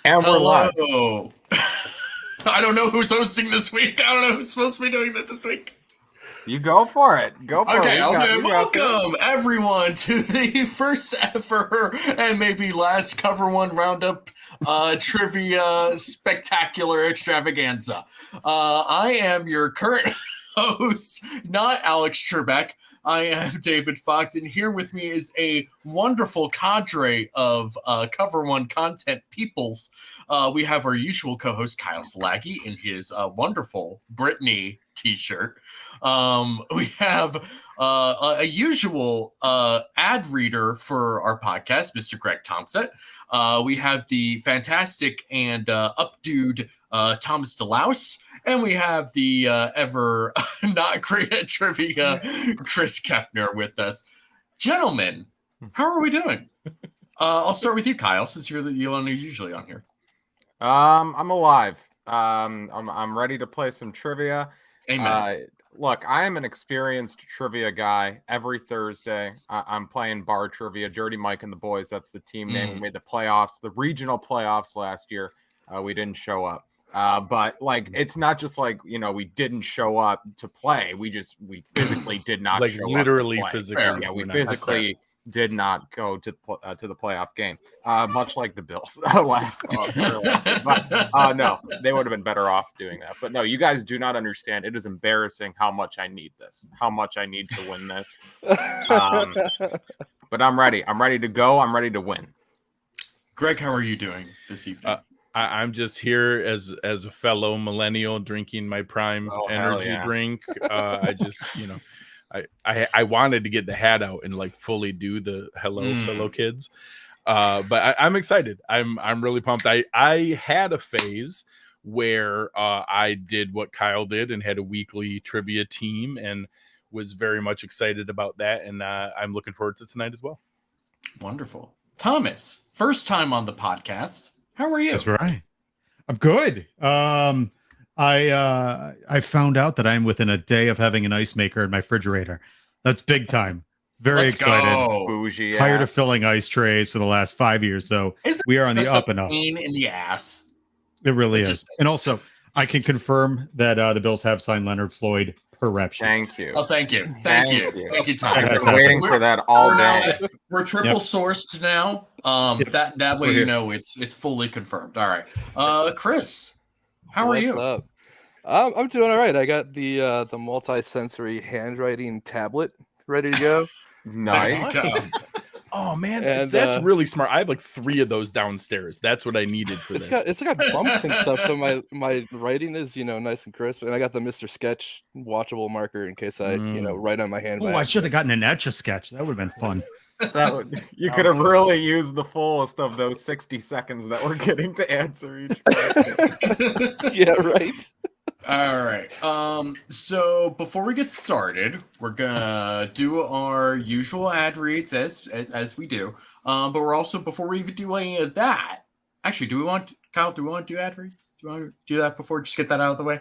And we're live. Hello. I don't know who's hosting this week. I don't know who's supposed to be doing that this week. You go for it. Go for it. Okay. Welcome, everyone, to the first ever and maybe last Cover One Roundup trivia spectacular extravaganza. I am your current host, not Alex Trebek. I am David Fox, and here with me is a wonderful cadre of Cover One content peoples. We have our usual co-host, Kyle Silagyi, in his wonderful Britney t-shirt. We have a usual ad reader for our podcast, Mr. Greg Tompsett. We have the fantastic and updude Thomas DeLaus. And we have the ever not great at trivia, Chris Kepner, with us. Gentlemen, how are we doing? I'll start with you, Kyle, since you're the one who's usually on here. I'm alive. I'm ready to play some trivia. Amen. Look, I am an experienced trivia guy. Every Thursday, I'm playing bar trivia. Dirty Mike and the boys. That's the team name. We made the playoffs, the regional playoffs last year. We didn't show up. But like, it's not just like, we didn't show up to play. We physically did not like show literally up to play. physically. Yeah, we physically did not go to the playoff game. Much like the Bills last but no, they would have been better off doing that. But no, you guys do not understand. It is embarrassing how much I need this, how much I need to win this. But I'm ready. I'm ready to go. I'm ready to win. Greg, how are you doing this evening? I'm just here as a fellow millennial drinking my prime energy drink. I just, I wanted to get the hat out and like fully do the hello kids. But I'm excited. I'm really pumped. I had a phase where I did what Kyle did and had a weekly trivia team and was very much excited about that. And I'm looking forward to tonight as well. Wonderful. Thomas, first time on the podcast. How are you? That's right. I'm good. I found out that I'm within a day of having an ice maker in my refrigerator. That's big time. Very excited. Bougie Tired ass. of filling ice trays for the last 5 years, though. We are on the up and up. Pain in the ass. It really is. And also, I can confirm that the Bills have signed Leonard Floyd per rep sheet. Thank you. Oh, thank you. Thank you, Tom. I've been waiting for that all day. We're triple sourced now. That way it's fully confirmed. All right. Chris, how are you? What's up? I'm doing all right. I got the multi-sensory handwriting tablet ready to go. Nice. Oh man, that's really smart. I have like 3 of those downstairs. That's what I needed for this. It's got bumps and stuff, so my writing is nice and crisp. And I got the Mr. Sketch watchable marker in case I write on my hand. Oh, I should have gotten an Etch-a-Sketch. That would have been fun. You could have really used the fullest of those 60 seconds that we're getting to answer each question. Yeah, right. All right. So before we get started, we're gonna do our usual ad reads as we do. But we're also, before we even do any of that, actually, Kyle, do we want to do ad reads? Do you want to do that before? Just get that out of the way.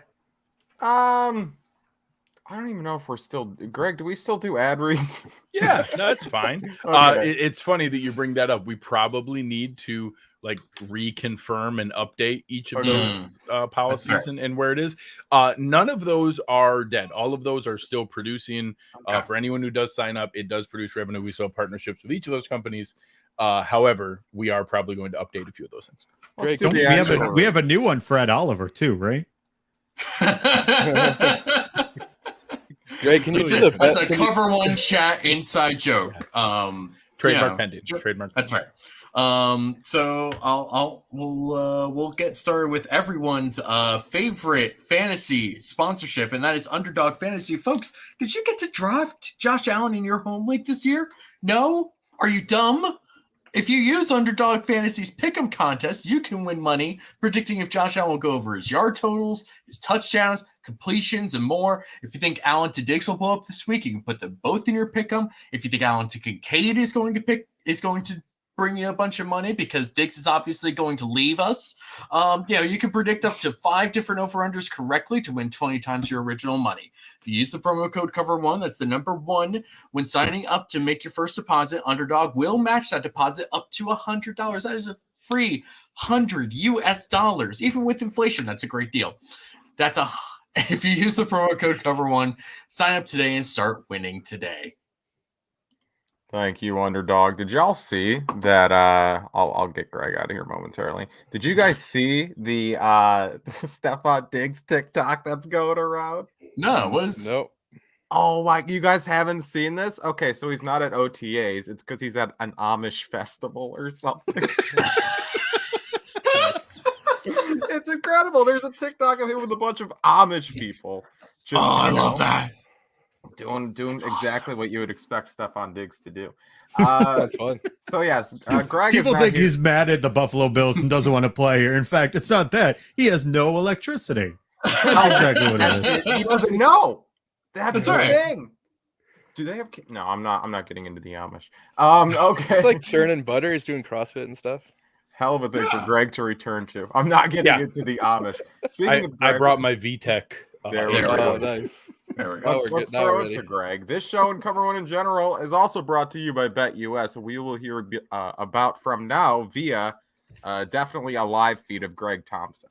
I don't even know if we're still. Greg, do we still do ad reads? Yeah, no, it's fine. Okay. It's funny that you bring that up. We probably need to like reconfirm and update each of those policies and where it is. None of those are dead. All of those are still producing. For anyone who does sign up, it does produce revenue. We still have partnerships with each of those companies. However, we are probably going to update a few of those things. Great. We have a new one for Ed Oliver too, right? Greg, can you do the That's a Cover One chat inside joke. Trademark pending. Trademark. That's right. So we'll get started with everyone's favorite fantasy sponsorship, and that is Underdog Fantasy. Folks, did you get to draft Josh Allen in your home league this year? No? Are you dumb? If you use Underdog Fantasy's Pick'em contest, you can win money predicting if Josh Allen will go over his yard totals, his touchdowns, completions, and more. If you think Allen to Diggs will blow up this week, you can put them both in your Pick'em. If you think Allen to Kincaid is going to bring you a bunch of money because Diggs is obviously going to leave us. You can predict up to 5 different over-unders correctly to win 20 times your original money. If you use the promo code COVER1, that's the number 1, when signing up to make your first deposit, Underdog will match that deposit up to $100. That is a free $100 US. Even with inflation, that's a great deal. If you use the promo code COVER1, sign up today and start winning today. Thank you, Underdog. Did y'all see that? I'll get Greg out of here momentarily. Did you guys see the Stephon Diggs TikTok that's going around? No, it was Nope. Oh my! You guys haven't seen this? Okay, so he's not at OTAs. It's because he's at an Amish festival or something. It's incredible. There's a TikTok of him with a bunch of Amish people. I love that. Doing exactly what you would expect Stephon Diggs to do. That's fun. So yes, Greg. People think he's mad at the Buffalo Bills and doesn't want to play here. In fact, it's not that. He has no electricity. That's exactly what it is. He doesn't know. That's the right. thing. Do they have? No, I'm not getting into the Amish. Okay. It's like churning butter. He's doing CrossFit and stuff. Hell of a thing for Greg to return to. I'm not getting into the Amish. Speaking of Greg, I brought my VTech. There we go. Oh, nice. There we go. Let's throw it to Greg. This show and Cover One in general is also brought to you by BetUS. We will hear about from now via definitely a live feed of Greg Tompsett.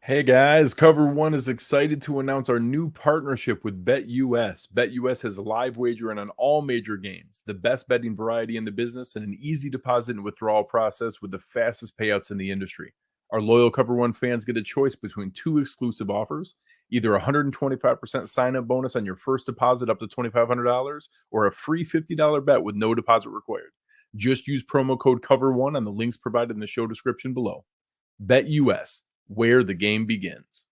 Hey guys, Cover One is excited to announce our new partnership with BetUS. BetUS has live wagering on all major games, the best betting variety in the business, and an easy deposit and withdrawal process with the fastest payouts in the industry. Our loyal Cover One fans get a choice between 2 exclusive offers, either a 125% sign-up bonus on your first deposit up to $2,500 or a free $50 bet with no deposit required. Just use promo code COVER1 on the links provided in the show description below. BetUS, where the game begins.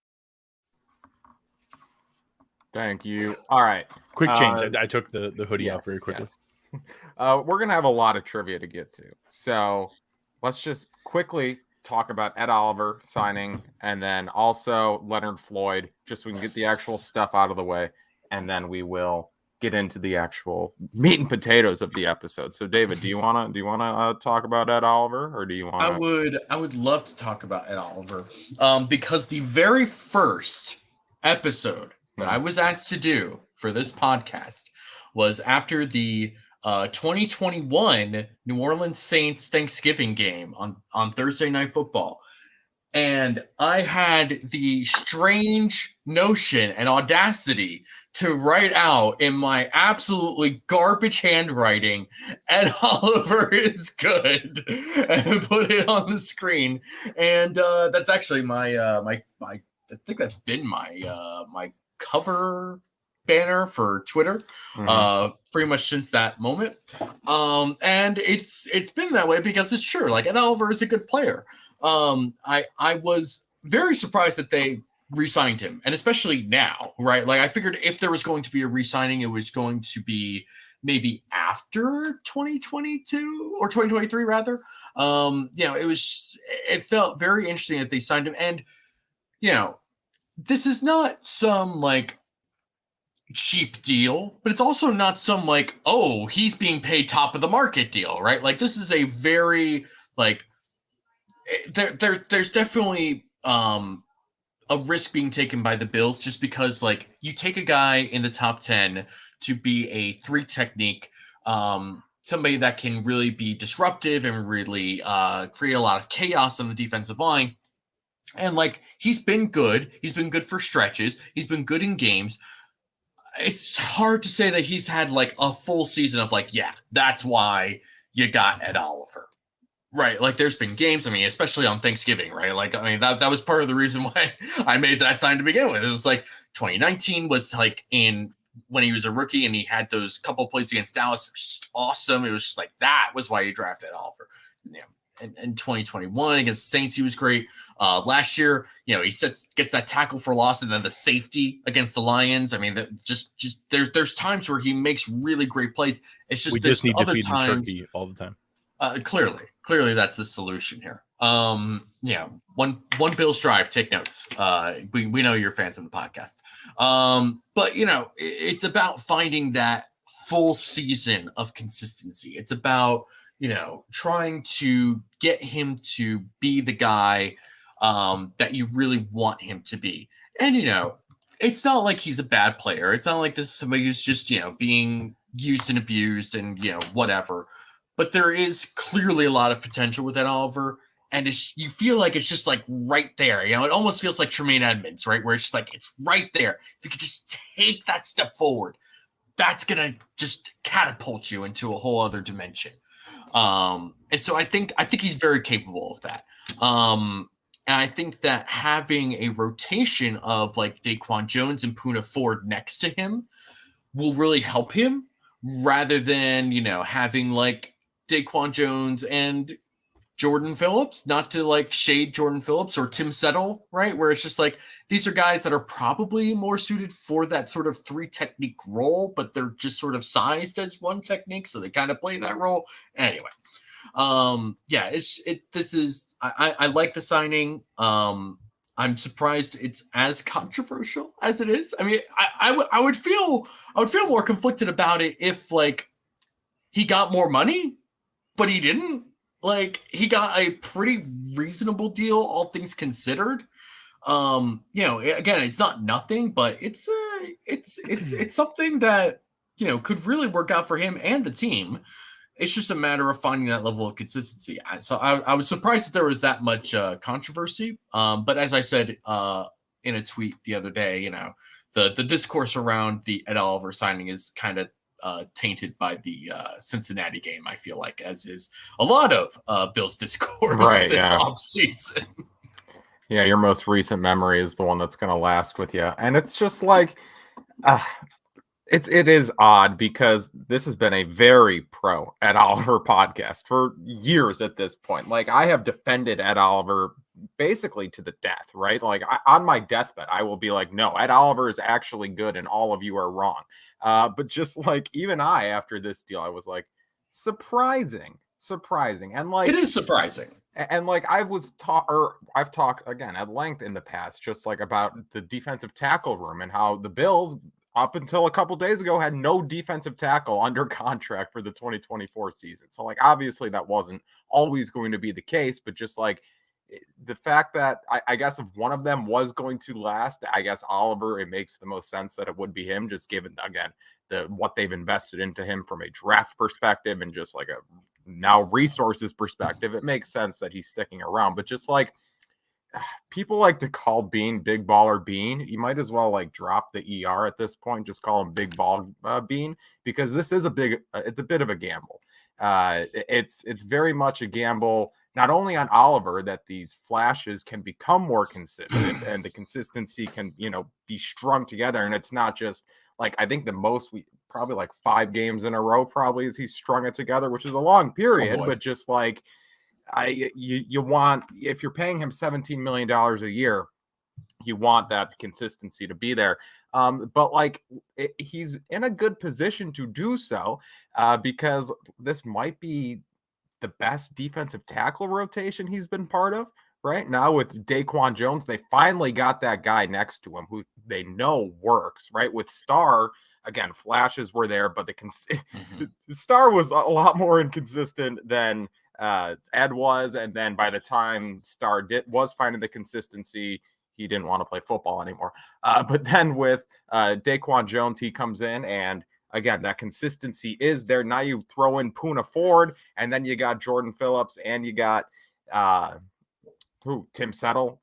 Thank you. All right. Quick change. I took the hoodie off very quickly. Yes. We're going to have a lot of trivia to get to. So let's just quickly talk about Ed Oliver signing and then also Leonard Floyd, just so we can get the actual stuff out of the way. And then we will get into the actual meat and potatoes of the episode. So David, do you want to talk about Ed Oliver, or do you want I would love to talk about Ed Oliver because the very first episode that I was asked to do for this podcast was after the 2021 New Orleans Saints Thanksgiving game on Thursday Night Football. And I had the strange notion and audacity to write out in my absolutely garbage handwriting, Ed Oliver is good, and put it on the screen. And that's actually my I think that's been my cover banner for Twitter pretty much since that moment. And it's been that way because it's true. Like, Ed Oliver is a good player. I was very surprised that they re-signed him, and especially now, right? Like, I figured if there was going to be a re-signing, it was going to be maybe after 2022 or 2023 rather. It felt very interesting that they signed him. And, this is not some like cheap deal, but it's also not some like, oh, he's being paid top of the market deal, right? Like, this is a very like, there's definitely a risk being taken by the Bills, just because like you take a guy in the top 10 to be a 3 technique, somebody that can really be disruptive and really create a lot of chaos on the defensive line. And like, he's been good for stretches. He's been good in games. It's hard to say that he's had like a full season of like, yeah, that's why you got Ed Oliver. Right. Like, there's been games, I mean, especially on Thanksgiving, right? Like, I mean, that was part of the reason why I made that time to begin with. It was like 2019 was like when he was a rookie and he had those couple plays against Dallas, just awesome. It was just like, that was why you drafted Oliver. And 2021 against the Saints, he was great. Last year, he gets that tackle for loss, and then the safety against the Lions. I mean, just there's times where he makes really great plays. It's just there's other times all the time. Clearly that's the solution here. One Bills drive, take notes. We know you're fans of the podcast. But it's about finding that full season of consistency. It's about, trying to get him to be the guy that you really want him to be. And, it's not like he's a bad player. It's not like this is somebody who's just, being used and abused and, whatever. But there is clearly a lot of potential with Ed Oliver. And you feel like it's just like right there. It almost feels like Tremaine Edmonds, right? Where it's just like, it's right there. If you could just take that step forward, that's going to just catapult you into a whole other dimension. And so I think he's very capable of that. And I think that having a rotation of like Daquan Jones and Poona Ford next to him will really help him, rather than, having like Daquan Jones and Jordan Phillips, not to like shade Jordan Phillips or Tim Settle, right? Where it's just like, these are guys that are probably more suited for that sort of 3 technique role, but they're just sort of sized as 1 technique. So they kind of play that role. Anyway. I like the signing. I'm surprised it's as controversial as it is. I mean, I would feel more conflicted about it if like he got more money, but he didn't. Like, he got a pretty reasonable deal, all things considered. Again, it's not nothing, but it's something that, could really work out for him and the team. It's just a matter of finding that level of consistency. So I was surprised that there was that much controversy. But as I said in a tweet the other day, the discourse around the Ed Oliver signing is kind of tainted by the Cincinnati game, I feel like, as is a lot of Bills discourse this offseason. Yeah, your most recent memory is the one that's going to last with you. And it's just like... It is odd because this has been a very pro Ed Oliver podcast for years at this point. Like, I have defended Ed Oliver basically to the death, right? Like, on my deathbed, I will be like, no, Ed Oliver is actually good and all of you are wrong. But just like, even after this deal, I was like, surprising. And like, it is surprising. And like, I've talked again at length in the past, just like about the defensive tackle room and how the Bills, up until a couple days ago, had no defensive tackle under contract for the 2024 season. So like, obviously that wasn't always going to be the case, but just like the fact that I guess if one of them was going to last, I guess Oliver, it makes the most sense that it would be him, just given, again, what they've invested into him from a draft perspective and just like a now resources perspective. It makes sense that he's sticking around, but just like, people like to call Bean Big Baller Bean. You might as well like drop the ER at this point. Just call him Big Ball Bean, because this is it's a bit of a gamble. It's very much a gamble, not only on Oliver, that these flashes can become more consistent and the consistency can, be strung together. And it's not just like, I think the most probably like 5 games in a row probably as he's strung it together, which is a long period, but just like, you want, if you're paying him $17 million a year, you want that consistency to be there. But like, he's in a good position to do so because this might be the best defensive tackle rotation he's been part of. Right now with Daquan Jones, they finally got that guy next to him who they know works. Right, with Starr, again, flashes were there, but the Starr was a lot more inconsistent than Ed was, and then by the time Starr was finding the consistency, he didn't want to play football anymore. But then with Daquan Jones, he comes in, and again, that consistency is there. Now you throw in Poona Ford, and then you got Jordan Phillips, and you got Tim Settle.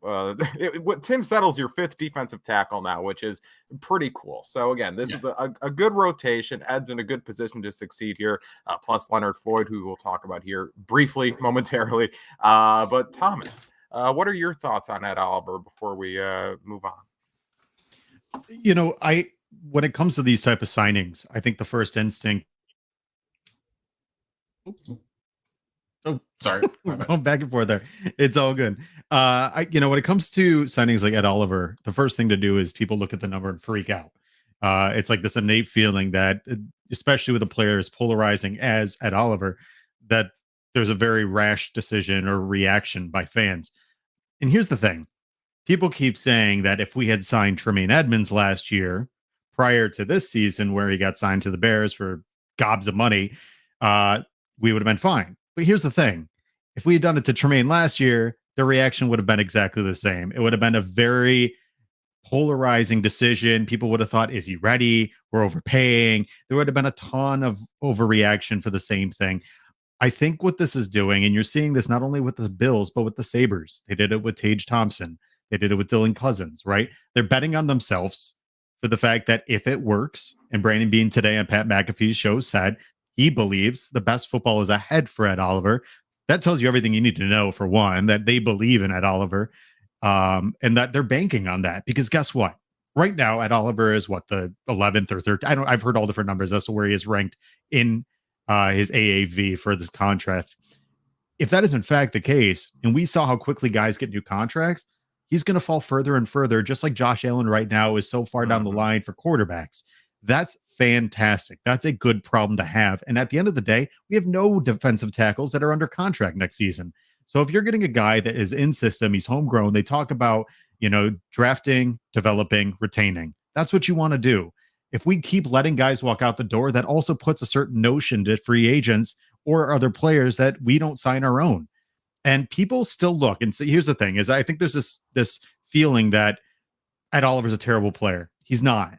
Tim Settle's your 5th defensive tackle now, which is pretty cool. So again, this is a good rotation. Ed's in a good position to succeed here. Plus Leonard Floyd, who we'll talk about here briefly, momentarily. But Thomas, what are your thoughts on Ed Oliver before we move on? When it comes to these type of signings, I think the first instinct. Oh, sorry. Going back and forth there. It's all good. When it comes to signings like Ed Oliver, the first thing to do is people look at the number and freak out. It's like this innate feeling that, especially with the players polarizing as Ed Oliver, that there's a very rash decision or reaction by fans. And here's the thing. People keep saying that if we had signed Tremaine Edmonds last year, prior to this season where he got signed to the Bears for gobs of money, we would have been fine. But here's the thing. If we had done it to Tremaine last year, the reaction would have been exactly the same. It would have been a very polarizing decision. People would have thought, is he ready? We're overpaying. There would have been a ton of overreaction for the same thing. I think what this is doing, and you're seeing this not only with the Bills, but with the Sabres. They did it with Tage Thompson. They did it with Dylan Cousins, right? They're betting on themselves for the fact that if it works, and Brandon Beane today on Pat McAfee's show said he believes the best football is ahead for Ed Oliver. That tells you everything you need to know, for one, that they believe in Ed Oliver, and that they're banking on that. Because guess what? Right now, Ed Oliver is what, the 11th or 13th? I've heard all different numbers as to where he is ranked in his AAV for this contract. If that is in fact the case, and we saw how quickly guys get new contracts, he's going to fall further and further, just like Josh Allen right now is so far down the line for quarterbacks. That's fantastic. That's a good problem to have. And at the end of the day, we have no defensive tackles that are under contract next season. So if you're getting a guy that is in system, he's homegrown, they talk about, drafting, developing, retaining. That's what you want to do. If we keep letting guys walk out the door, that also puts a certain notion to free agents or other players that we don't sign our own. And people still look, and so here's the thing, is I think there's this feeling that Ed Oliver's a terrible player. He's not.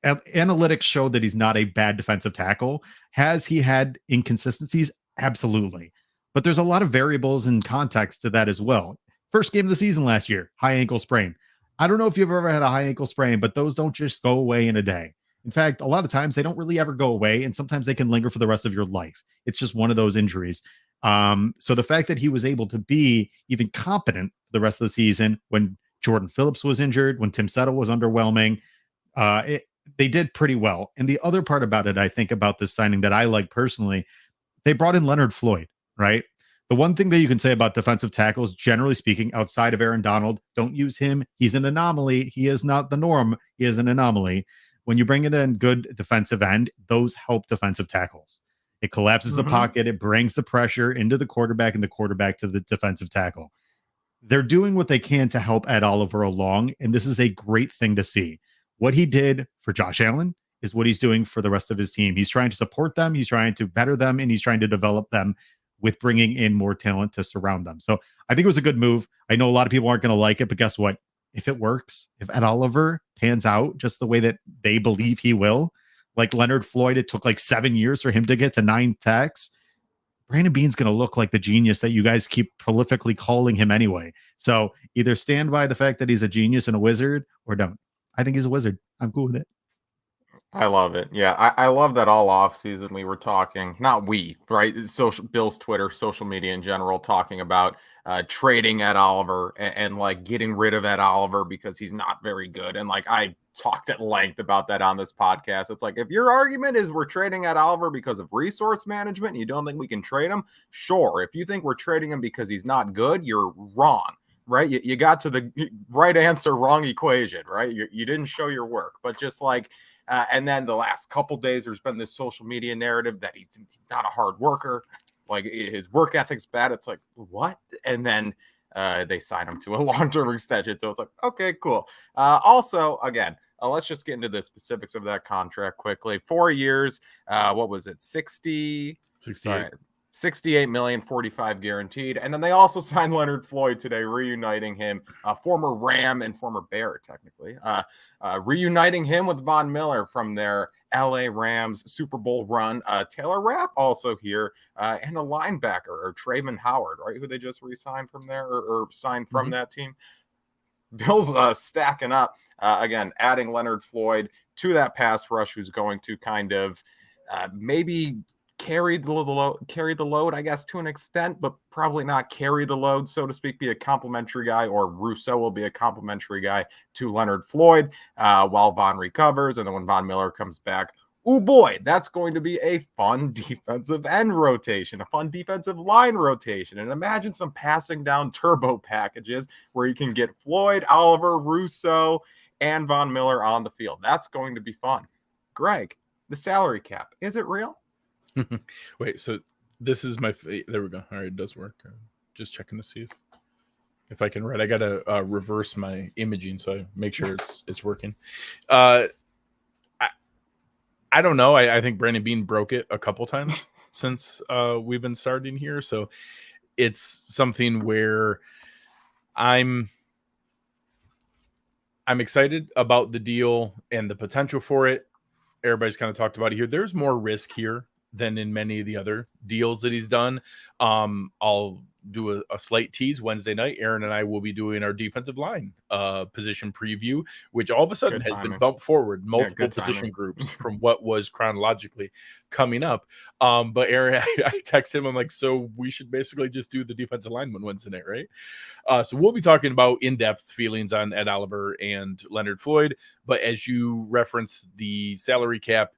Analytics show that he's not a bad defensive tackle. Has he had inconsistencies? Absolutely. But there's a lot of variables and context to that as well. First game of the season last year, high ankle sprain. I don't know if you've ever had a high ankle sprain, but those don't just go away in a day. In fact, a lot of times they don't really ever go away, and sometimes they can linger for the rest of your life. It's just one of those injuries. So the fact that he was able to be even competent the rest of the season when Jordan Phillips was injured, when Tim Settle was underwhelming, they did pretty well. And the other part about it, I think, about this signing that I like personally, they brought in Leonard Floyd, right? The one thing that you can say about defensive tackles, generally speaking, outside of Aaron Donald, don't use him. He's an anomaly. He is not the norm. He is an anomaly. When you bring it in good defensive end, those help defensive tackles. It collapses the pocket. It brings the pressure into the quarterback and the quarterback to the defensive tackle. They're doing what they can to help Ed Oliver along, and this is a great thing to see. What he did for Josh Allen is what he's doing for the rest of his team. He's trying to support them. He's trying to better them, and he's trying to develop them with bringing in more talent to surround them. So I think it was a good move. I know a lot of people aren't going to like it, but guess what? If it works, if Ed Oliver pans out just the way that they believe he will, like Leonard Floyd, it took like 7 years for him to get to 9 sacks. Brandon Beane's going to look like the genius that you guys keep prolifically calling him anyway. So either stand by the fact that he's a genius and a wizard, or don't. I think he's a wizard. I'm cool with it. I love it. Yeah, I love that all off season we were talking, not we, right? Bill's Twitter, social media in general, talking about trading Ed Oliver and like getting rid of Ed Oliver because he's not very good. And like I talked at length about that on this podcast. It's like, if your argument is we're trading Ed Oliver because of resource management and you don't think we can trade him, sure. If you think we're trading him because he's not good, you're wrong. Right? You got to the right answer, wrong equation, right? You didn't show your work, but just like, and then the last couple days, there's been this social media narrative that he's not a hard worker, like his work ethic's bad. It's like, what? And then they sign him to a long-term extension. So it's like, okay, cool. Also, again, let's just get into the specifics of that contract quickly. 4 years. What was it? 68 million, 45 guaranteed. And then they also signed Leonard Floyd today, reuniting him, former Ram and former Bear, technically, reuniting him with Von Miller from their LA Rams Super Bowl run. Taylor Rapp also here, and a linebacker, or Trayvon Howard, right, who they just re-signed from there, or signed from that team. Bill's stacking up, again, adding Leonard Floyd to that pass rush, who's going to kind of maybe carry the load, I guess, to an extent, but probably not carry the load, so to speak, be a complimentary guy, or Rousseau will be a complimentary guy to Leonard Floyd while Von recovers. And then when Von Miller comes back, oh boy, that's going to be a fun defensive end rotation, a fun defensive line rotation. And imagine some passing down turbo packages where you can get Floyd, Oliver, Rousseau, and Von Miller on the field. That's going to be fun. Greg, the salary cap, is it real? Wait, so this is my there we go. All right, it does work. Just checking to see if I can read. I gotta reverse my imaging so I make sure it's working. I don't know. I think Brandon Beane broke it a couple times. since we've been starting here. So it's something where I'm excited about the deal and the potential for it. Everybody's kind of talked about it here. There's more risk here than in many of the other deals that he's done. I'll do a slight tease. Wednesday night, Aaron and I will be doing our defensive line position preview, which all of a sudden has been bumped forward multiple position groups from what was chronologically coming up. But Aaron, I text him, I'm like, so we should basically just do the defensive lineman Wednesday night, right? So we'll be talking about in-depth feelings on Ed Oliver and Leonard Floyd. But as you referenced the salary cap,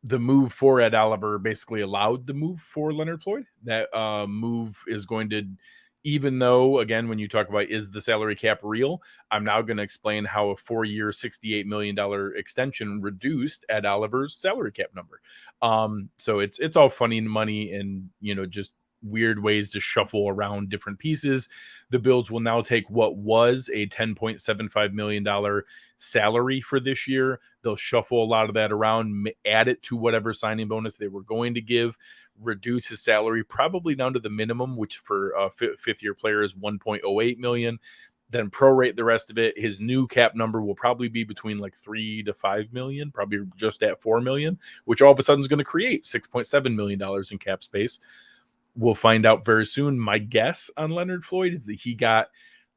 the move for Ed Oliver basically allowed the move for Leonard Floyd. That move is going to, even though, again, when you talk about is the salary cap real, I'm now going to explain how a 4-year, $68 million extension reduced Ed Oliver's salary cap number. So it's all funny money and, just weird ways to shuffle around different pieces. The Bills will now take what was a $10.75 million salary for this year. They'll shuffle a lot of that around, add it to whatever signing bonus they were going to give, reduce his salary probably down to the minimum, which for a fifth-year player is $1.08 million. Then prorate the rest of it. His new cap number will probably be between like $3 to $5 million, probably just at $4 million, which all of a sudden is going to create $6.7 million in cap space. We'll find out very soon. My guess on Leonard Floyd is that he got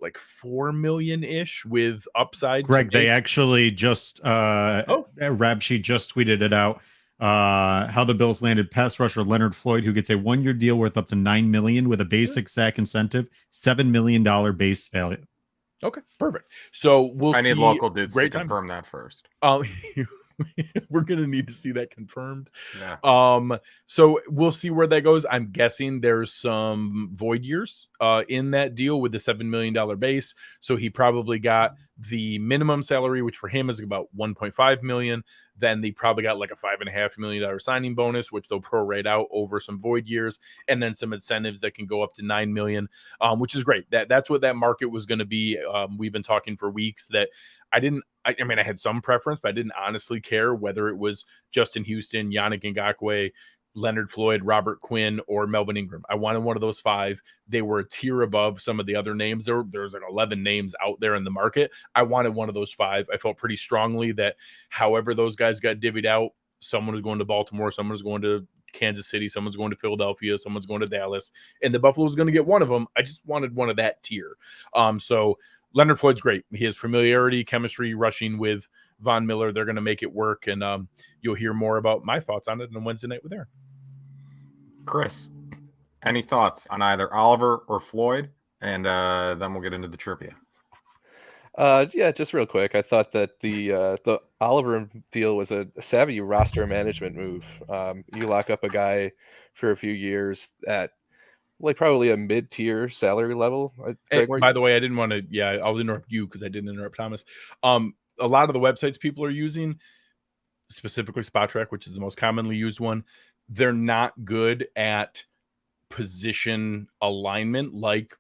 like $4 million-ish with upside. Greg, they actually just Rab Sheet just tweeted it out. How the Bills landed pass rusher Leonard Floyd, who gets a 1-year deal worth up to $9 million with a basic sack incentive, $7 million base value. Okay, perfect. So I need local dudes to confirm that first. We're gonna need to see that confirmed. Yeah. So we'll see where that goes. I'm guessing there's some void years in that deal with the $7 million base. So he probably got the minimum salary, which for him is about $1.5 million. Then they probably got like a $5.5 million signing bonus, which they'll prorate out over some void years, and then some incentives that can go up to $9 million, which is great. That's what that market was going to be. We've been talking for weeks that I had some preference, but I didn't honestly care whether it was Justin Houston, Yannick Ngakoue, Leonard Floyd, Robert Quinn, or Melvin Ingram. I wanted one of those 5. They were a tier above some of the other names. There's like 11 names out there in the market. I wanted one of those 5. I felt pretty strongly that however those guys got divvied out, someone was going to Baltimore, someone was going to Kansas City, someone's going to Philadelphia, someone's going to Dallas, and the Buffalo was going to get one of them. I just wanted one of that tier. So Leonard Floyd's great. He has familiarity, chemistry, rushing with Von Miller. They're going to make it work, and you'll hear more about my thoughts on it on Wednesday night with Aaron. Chris, any thoughts on either Oliver or Floyd? And then we'll get into the trivia. Yeah, just real quick. I thought that the Oliver deal was a savvy roster management move. You lock up a guy for a few years at like probably a mid-tier salary level. By the way, I didn't want to. Yeah, I'll interrupt you because I didn't interrupt Thomas. A lot of the websites people are using, specifically SpotTrack, which is the most commonly used one, they're not good at position alignment. Like,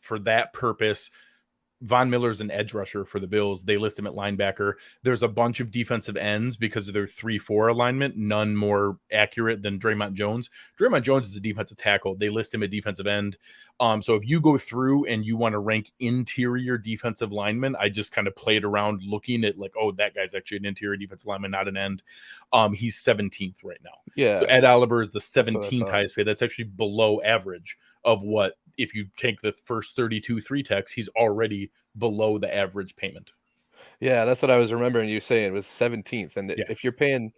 for that purpose, Von Miller's an edge rusher for the Bills. They list him at linebacker. There's a bunch of defensive ends because of their 3-4 alignment, none more accurate than Draymond Jones. Draymond Jones is a defensive tackle. They list him at defensive end. So if you go through and you want to rank interior defensive linemen, I just kind of played around looking at like, oh, that guy's actually an interior defensive lineman, not an end. He's 17th right now. Yeah. So Ed Oliver is the 17th highest paid. That's actually below average of what, if you take the first 32 3-techs, he's already below the average payment. Yeah, that's what I was remembering you saying. It was 17th. And if you're paying,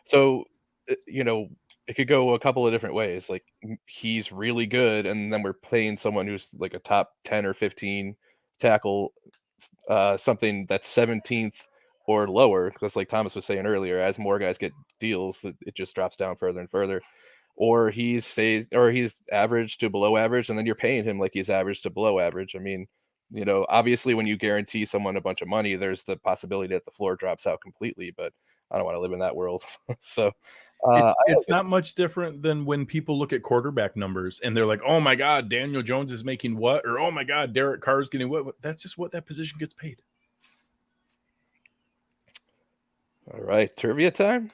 so, it could go a couple of different ways. Like, he's really good, and then we're paying someone who's like a top 10 or 15 tackle, something that's 17th or lower, because like Thomas was saying earlier, as more guys get deals, it just drops down further and further. Or he's average to below average, and then you're paying him like he's average to below average. I mean, obviously when you guarantee someone a bunch of money, there's the possibility that the floor drops out completely, but I don't want to live in that world. So it's not much different than when people look at quarterback numbers and they're like, oh my God, Daniel Jones is making what? Or, oh my God, Derek Carr's getting what? That's just what that position gets paid. All right. Trivia time.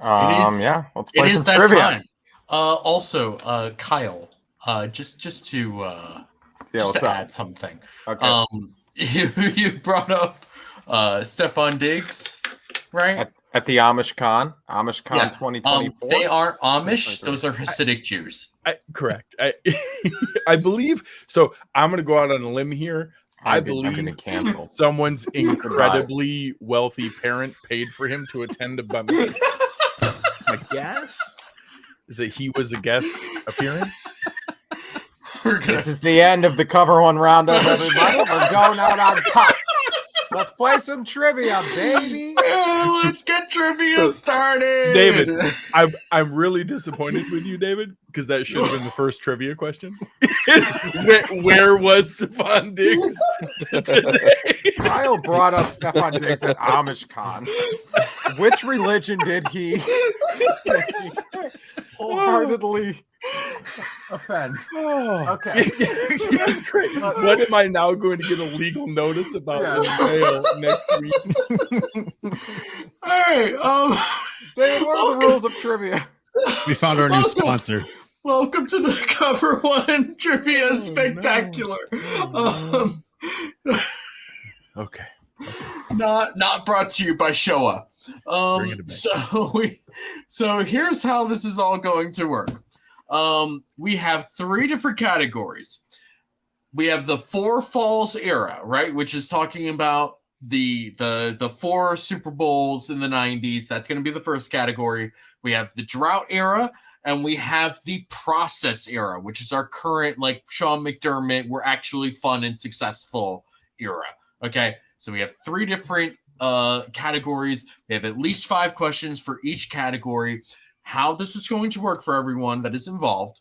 Let's play some that trivia. time. Also, Kyle, just to add something. Okay. You brought up Stefan Diggs, right? At the Amish Con 2024. They aren't Amish; those are Hasidic Jews. Correct. I believe so. I'm going to go out on a limb here. I believe someone's incredibly wealthy parent paid for him to attend a bummy. My guess is that he was a guest appearance. This is the end of the Cover One Roundup, everybody. We're going out on top. Let's play some trivia, baby. Let's get trivia started. David, I'm really disappointed with you, David, because that should have been the first trivia question. where was Stefan Diggs today? Kyle brought up Stefan Diggs at Amish Con. Which religion did he wholeheartedly offend? Okay. Great. What am I now going to get a legal notice about in the mail next week? All right. Dave, what are the rules of trivia? We found our new sponsor. Welcome to the Cover One Trivia Spectacular. No. Okay. Not brought to you by Showa. Bring it back. So here's how this is all going to work. We have 3 different categories. We have the 4 Falls era, right, which is talking about the 4 Super Bowls in the 90s. That's going to be the first category. We have the Drought era, and we have the Process era, which is our current, like Sean McDermott, we're actually fun and successful era. Okay, so we have 3 different categories. We have at least 5 questions for each category. How this is going to work for everyone that is involved: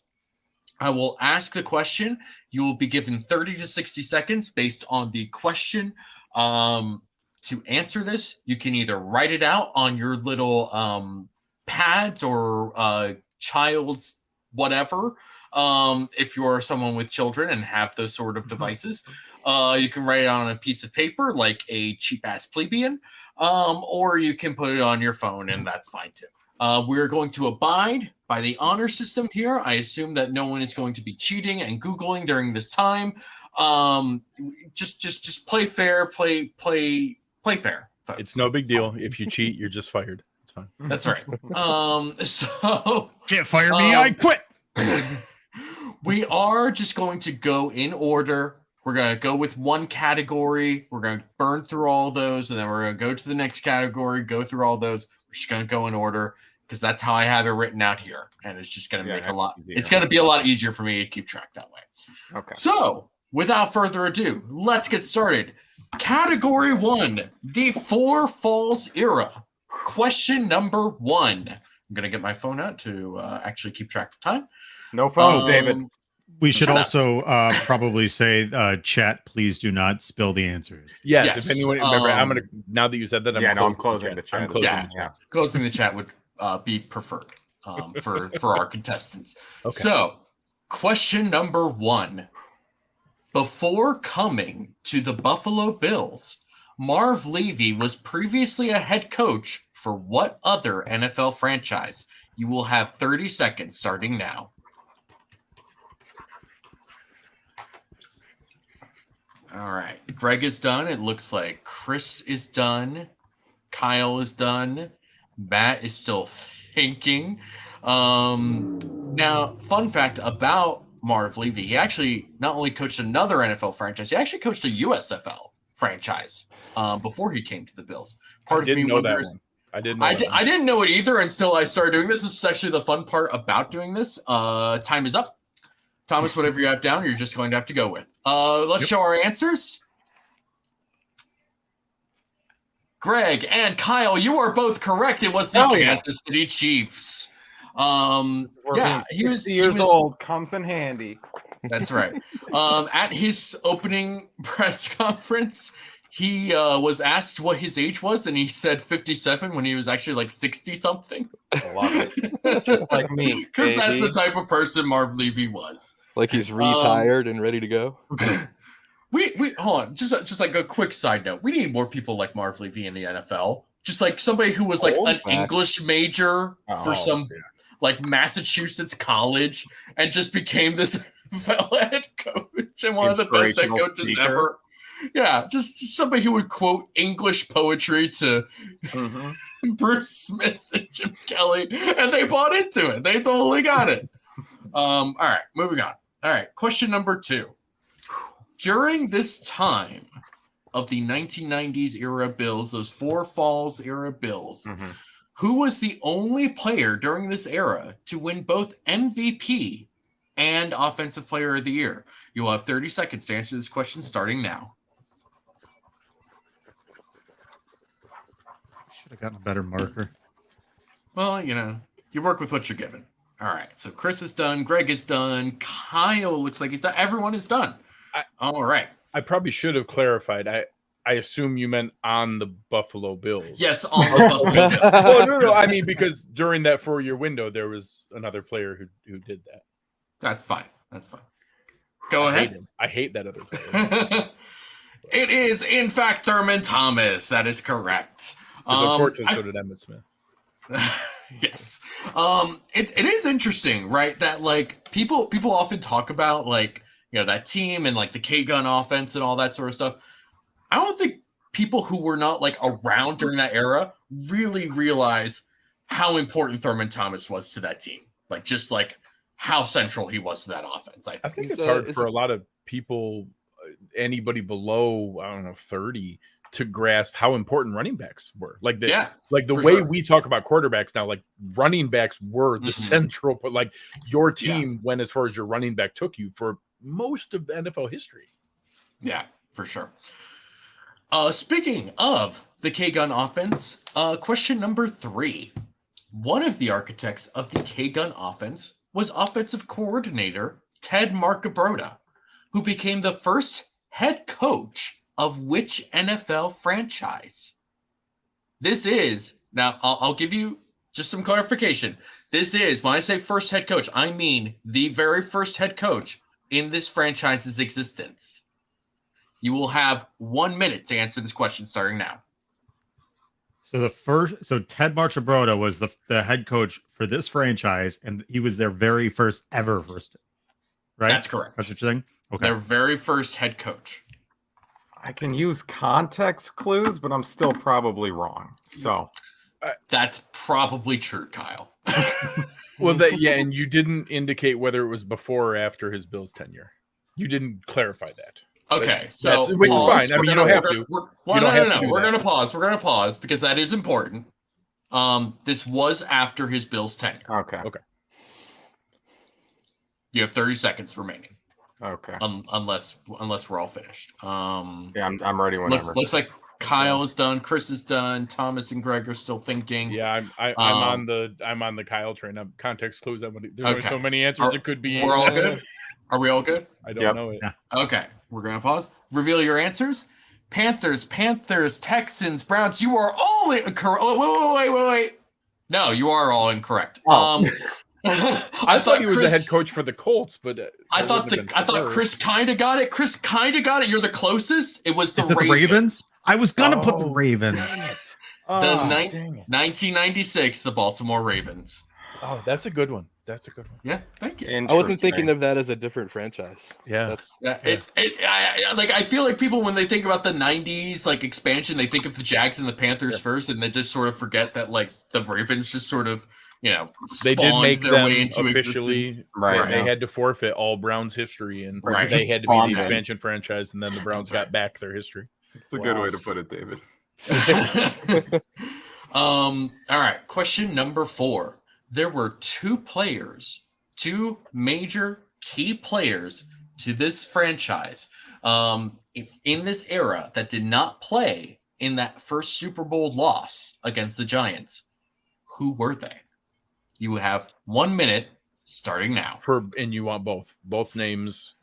I will ask the question. You will be given 30 to 60 seconds based on the question. To answer this, you can either write it out on your little pads or child's whatever. If you're someone with children and have those sort of devices, you can write it on a piece of paper like a cheap-ass plebeian, or you can put it on your phone, and that's fine too. We're going to abide by the honor system here. I assume that no one is going to be cheating and Googling during this time. Just play fair, play fair, folks. It's no big deal. If you cheat, you're just fired. It's fine. That's right. So Can't fire me, I quit. We are just going to go in order. We're going to go with one category. We're going to burn through all those, and then we're going to go to the next category, go through all those. We're just going to go in order because that's how I have it written out here. And it's just going to make a lot. It's going to be a lot easier for me to keep track that way. Okay. So without further ado, let's get started. Category 1, the 4 Falls era. Question number 1. I'm going to get my phone out to actually keep track of time. No phones, David. We should also probably say, chat, please do not spill the answers. Yes. If anyone, remember, I'm going to, now that you said that, I'm closing the chat. Closing the chat would be preferred for our contestants. Okay. So, question number 1. Before coming to the Buffalo Bills, Marv Levy was previously a head coach for what other NFL franchise? You will have 30 seconds starting now. All right. Greg is done. It looks like Chris is done. Kyle is done. Matt is still thinking. Now, fun fact about Marv Levy. He actually not only coached another NFL franchise, he actually coached a USFL franchise before he came to the Bills. I didn't know that one. I didn't know it either until I started doing this. This is actually the fun part about doing this. Time is up. Thomas, whatever you have down, you're just going to have to go with. Let's show our answers. Greg and Kyle, you are both correct. It was the Kansas City Chiefs. He was years old. Comes in handy. That's right. At his opening press conference, he was asked what his age was, and he said 57 when he was actually like 60-something. I love it. Just like me. Because that's the type of person Marv Levy was. Like he's retired and ready to go. We hold on. Just like a quick side note. We need more people like Marv Levy in the NFL. just like somebody who was like an English major for some like Massachusetts college and just became this fellow head coach and one of the best head coaches ever. Yeah, just somebody who would quote English poetry to Bruce Smith and Jim Kelly, and they bought into it. They totally got it. All right, moving on. All right, question number 2. During this time of the 1990s era Bills, those 4 Falls era Bills, who was the only player during this era to win both MVP and Offensive Player of the Year? You will have 30 seconds to answer this question starting now. Should have gotten a better marker. Well, you work with what you're given. All right, so Chris is done. Greg is done. Kyle looks like he's done. Everyone is done. All right. I probably should have clarified. I assume you meant on the Buffalo Bills. Yes, on the Buffalo Bills. Well, no. I mean, because during that 4-year window, there was another player who did that. That's fine. Go ahead. I hate that other player. It is, in fact, Thurman Thomas. That is correct. Unfortunately, so did Emmitt Smith. Yes. It is interesting, right? That like people often talk about like, that team and like the K-gun offense and all that sort of stuff. I don't think people who were not like around during that era really realize how important Thurman Thomas was to that team. Like just like how central he was to that offense. I think it's hard for a lot of people, anybody below, 30, to grasp how important running backs were. Like the way we talk about quarterbacks now, like running backs were the central, but like your team went as far as your running back took you for most of NFL history. Yeah, for sure. Speaking of the K-gun offense, question number 3. One of the architects of the K-gun offense was offensive coordinator Ted Marcabrota, who became the first head coach of which NFL franchise? This is, now I'll give you just some clarification. This is, when I say first head coach, I mean the very first head coach in this franchise's existence. You will have 1 minute to answer this question starting now. So Ted Marcabrota was the head coach for this franchise, and he was their very first, right? That's correct. That's what you're saying? Okay. Their very first head coach. I can use context clues, but I'm still probably wrong. So that's probably true, Kyle. Well, and you didn't indicate whether it was before or after his Bills tenure. You didn't clarify that. Okay, so which is fine. I mean, you don't have to. No. We're going to pause. We're going to pause because that is important. This was after his Bills tenure. Okay. You have 30 seconds remaining. Okay. Unless we're all finished. Yeah, I'm ready whenever. Looks like Kyle is done. Chris is done. Thomas and Greg are still thinking. Yeah, I'm on the Kyle train. I'm context clues. There's only so many answers it could be. We're all good. Are we all good? I don't know it. Yeah. Okay, we're gonna pause. Reveal your answers. Panthers, Texans, Browns. You are all incorrect. Wait. No, you are all incorrect. Oh. I thought he was the head coach for the Colts, but I thought Chris kind of got it. You're the closest. It was the Ravens. I was gonna put the Ravens. 1996, the Baltimore Ravens. Oh, that's a good one. Yeah, thank you. I wasn't thinking of that as a different franchise. Yeah. I feel like people, when they think about the 90s like expansion, they think of the Jags and the Panthers first, and they just sort of forget that like the Ravens just sort of, they did make their them way into officially existence. right. They had to forfeit all Browns history, and they had to be the expansion franchise, and then the Browns got back their history. It's a good way to put it, David. All right, question number 4. There were 2 major key players to this franchise in this era that did not play in that first Super Bowl loss against the Giants. Who were they? You have 1 minute starting now. And you want both names.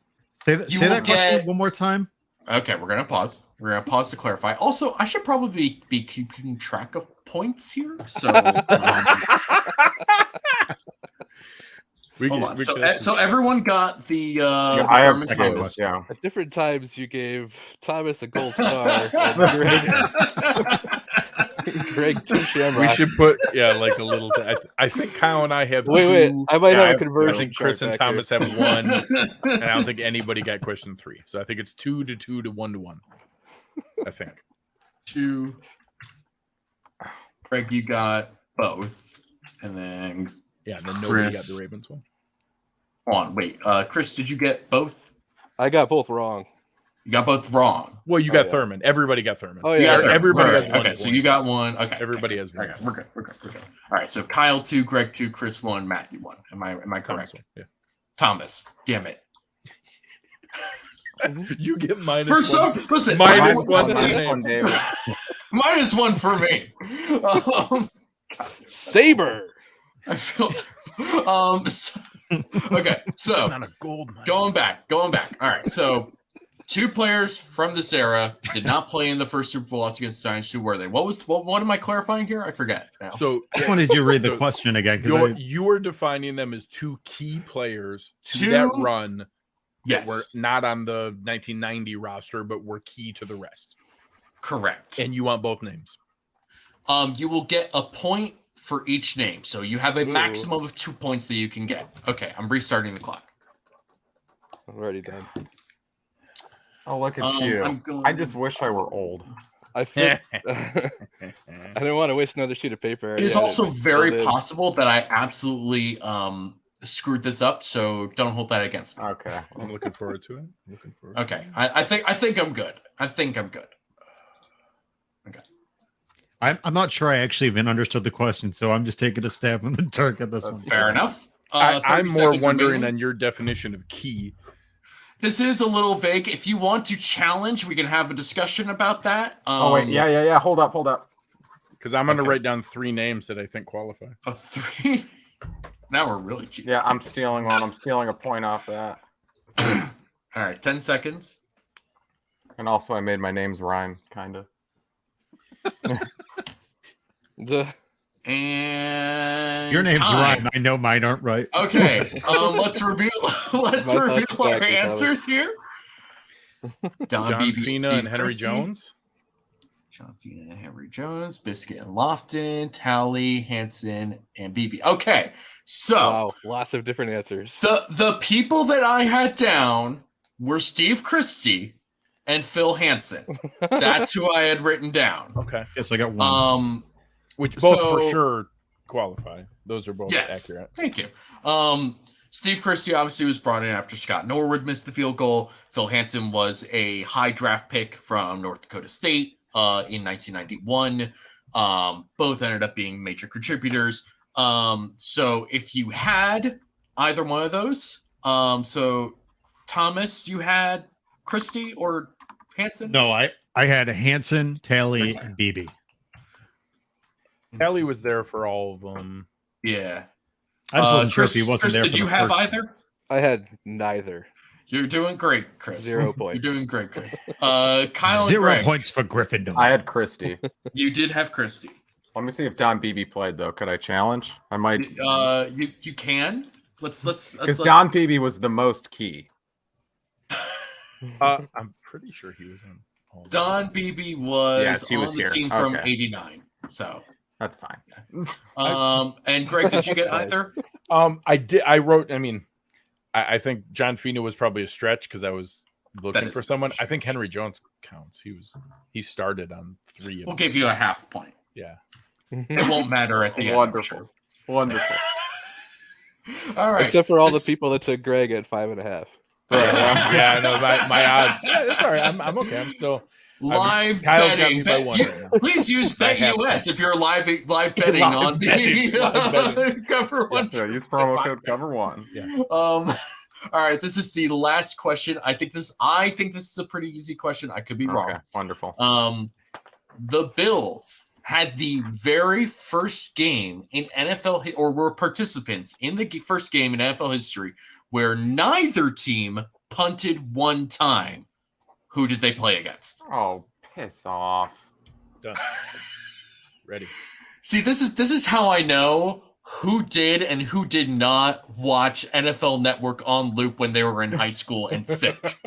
Say that question one more time. Okay, we're gonna pause. We're gonna pause to clarify. Also, I should probably be keeping track of points here. So, so everyone got the. I have Thomas. Yeah. At different times, you gave Thomas a gold star. Greg, 2 Shamrocks. We should put like a little. I think Kyle and I have. Wait. I might have a I conversion. think Chris and Thomas have 1, and I don't think anybody got question 3. So I think it's 2 to 2 to 1 to 1. I think 2. Greg, you got both, and then then nobody got the Ravens one. Hold on, wait. Chris, did you get both? I got both wrong. You got both wrong. Well, you got Thurman. Everybody got Thurman. Oh yeah, everybody right. has 1. Okay, so you got 1. Okay, everybody has 1. Okay, we're good. All right, so Kyle 2, Greg 2, Chris 1, Matthew 1. Am I correct? Yeah. Thomas, damn it. You get minus For 1. some, listen, minus 1. David. Minus 1 for me. Saber. I feel okay, so Not a gold mine. going back. All right, so 2 players from this era did not play in the first Super Bowl loss against the Giants. Who were they? What am I clarifying here? I forget now. So Which one did you read the question again? You are defining them as 2 key players to 2 that run that Yes, were not on the 1990 roster, but were key to the rest. correct. And you want both names. You will get a point for each name. So you have a maximum of 2 points that you can get. Okay, I'm restarting the clock. I'm already done. Oh, look at I'm you. going- I just wish I were old. I think I didn't want to waste another sheet of paper. It is Yeah, also it very did. possible that I absolutely screwed this up, so don't hold that against me. Okay. I'm looking forward to it. Okay, I think I'm good. I'm not sure I actually even understood the question, so I'm just taking a stab in the dark at this one. Fair enough. I'm 30 more seconds wondering remaining. on your definition of key. This is a little vague. If you want to challenge, we can have a discussion about that. Oh wait, yeah. Hold up. Because I'm going to Okay. write down 3 names that I think qualify. A 3. Now we're really cheap. Yeah, I'm stealing one. I'm stealing a point off that. All right, 10 seconds. And also, I made my names rhyme, kind of. And Your name's time. right. I know mine aren't right. Okay, let's reveal our exactly answers here. Don John Beebe, Fina Steve and Henry Christie. Jones. John Fina and Henry Jones, Biscuit and Lofton, Talley, Hanson, and Beebe. Okay, so Wow, lots of different answers. the people that I had down were Steve Christie and Phil Hansen. That's who I had written down. Okay. Yes, I got one. Which both So- for sure qualify. Those are both Yes, accurate. thank you. Steve Christie obviously was brought in after Scott Norwood missed the field goal. Phil Hansen was a high draft pick from North Dakota State in 1991. Both ended up being major contributors. So if you had either one of those, so Thomas, you had Christie or Hansen? No, I had Hanson, Talley, and Beebe. Kelly was there for all of them. Yeah. I just wasn't sure if Chris, he wasn't Chris, there. did for you the have first- either? I had neither. You're doing great, Chris. 0 points. You're doing great, Chris. Kyle and 0 Greg, points for Gryffindor. I had Christie. you did have Christie. Let me see if Don Beebe played though. Could I challenge? I might, You can. Let's because Don Beebe was the most key. I'm pretty sure he was on all of them. Don Beebe was Yes, he on was the here. team from Okay. '89. So, That's fine. and Greg, did you get That's either? I did. I wrote. I mean, I think John Fina was probably a stretch because I was looking is for a someone. I stretch. think Henry Jones counts. He started on 3 of We'll them. give you a half point. Yeah. It won't matter at the end. Wonderful. Wonderful. All right. Except for all the This- people that took Greg at 5.5. Yeah, no, my odds. Yeah, that's all right. I'm okay. I'm still Live Kyle's got betting. me by one right now. Please use I have BetUS if you're live betting Live on betting, the live betting. cover one. Yeah, use promo code cover1. Yeah. All right, this is the last question. I think this is a pretty easy question. I could be wrong. Okay, wonderful. The Bills had the very first game in NFL or were participants in the first game in NFL history where neither team punted one time. Who did they play against? Oh, piss off. Done. Ready. See, this is how I know who did and who did not watch NFL Network on loop when they were in high school and sick.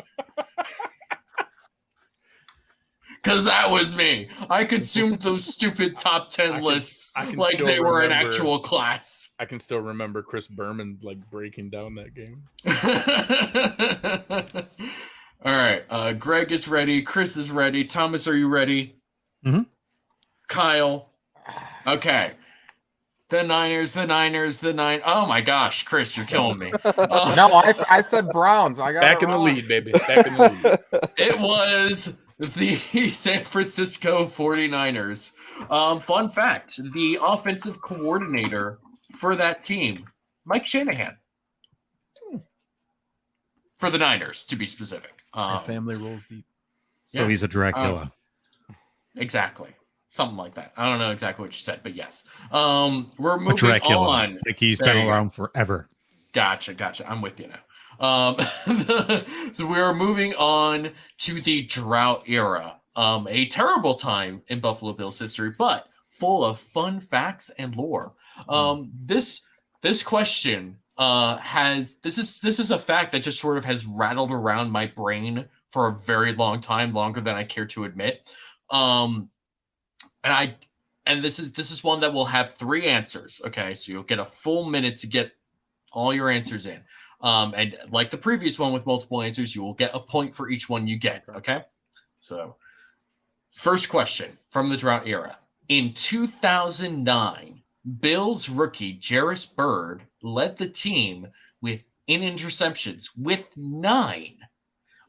Because that was me. I consumed those stupid top 10 lists like they were an actual class. I can still remember Chris Berman like breaking down that game. All right. Greg is ready. Chris is ready. Thomas, are you ready? Mm-hmm. Kyle. Okay. The Niners. Oh my gosh, Chris, you're killing me. No, I said Browns. I got back in the lead, baby. Back in the lead. It was the San Francisco 49ers. Fun fact, the offensive coordinator for that team, Mike Shanahan. For the Niners, to be specific. Our family rolls deep. So he's a Dracula. Exactly. Something like that. I don't know exactly what you said, but yes. We're moving on. Like he's been around forever. Gotcha. I'm with you now. So we are moving on to the Drought era. A terrible time in Buffalo Bills history, but full of fun facts and lore. This question this is a fact that just sort of has rattled around my brain for a very long time, longer than I care to admit. And this is one that will have 3 answers. Okay, so you'll get a full minute to get all your answers in. And like the previous one with multiple answers, you will get a point for each one you get. Okay, so first question from the Drought era. In 2009, Bills rookie Jarris Byrd led the team in interceptions with 9,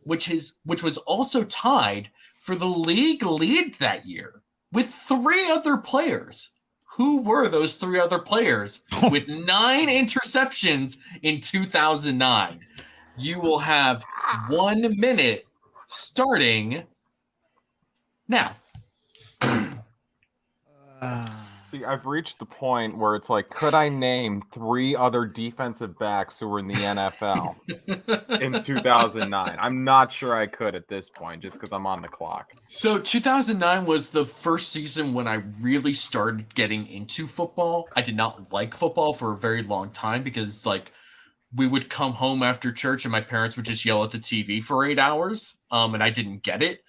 which was also tied for the league lead that year with 3 other players. Who were those 3 other players with 9 interceptions in 2009? You will have 1 minute starting now. See, I've reached the point where it's like, could I name 3 other defensive backs who were in the NFL in 2009? I'm not sure I could at this point, just because I'm on the clock. So 2009 was the first season when I really started getting into football. I did not like football for a very long time because, like, we would come home after church and my parents would just yell at the TV for 8 hours, and I didn't get it.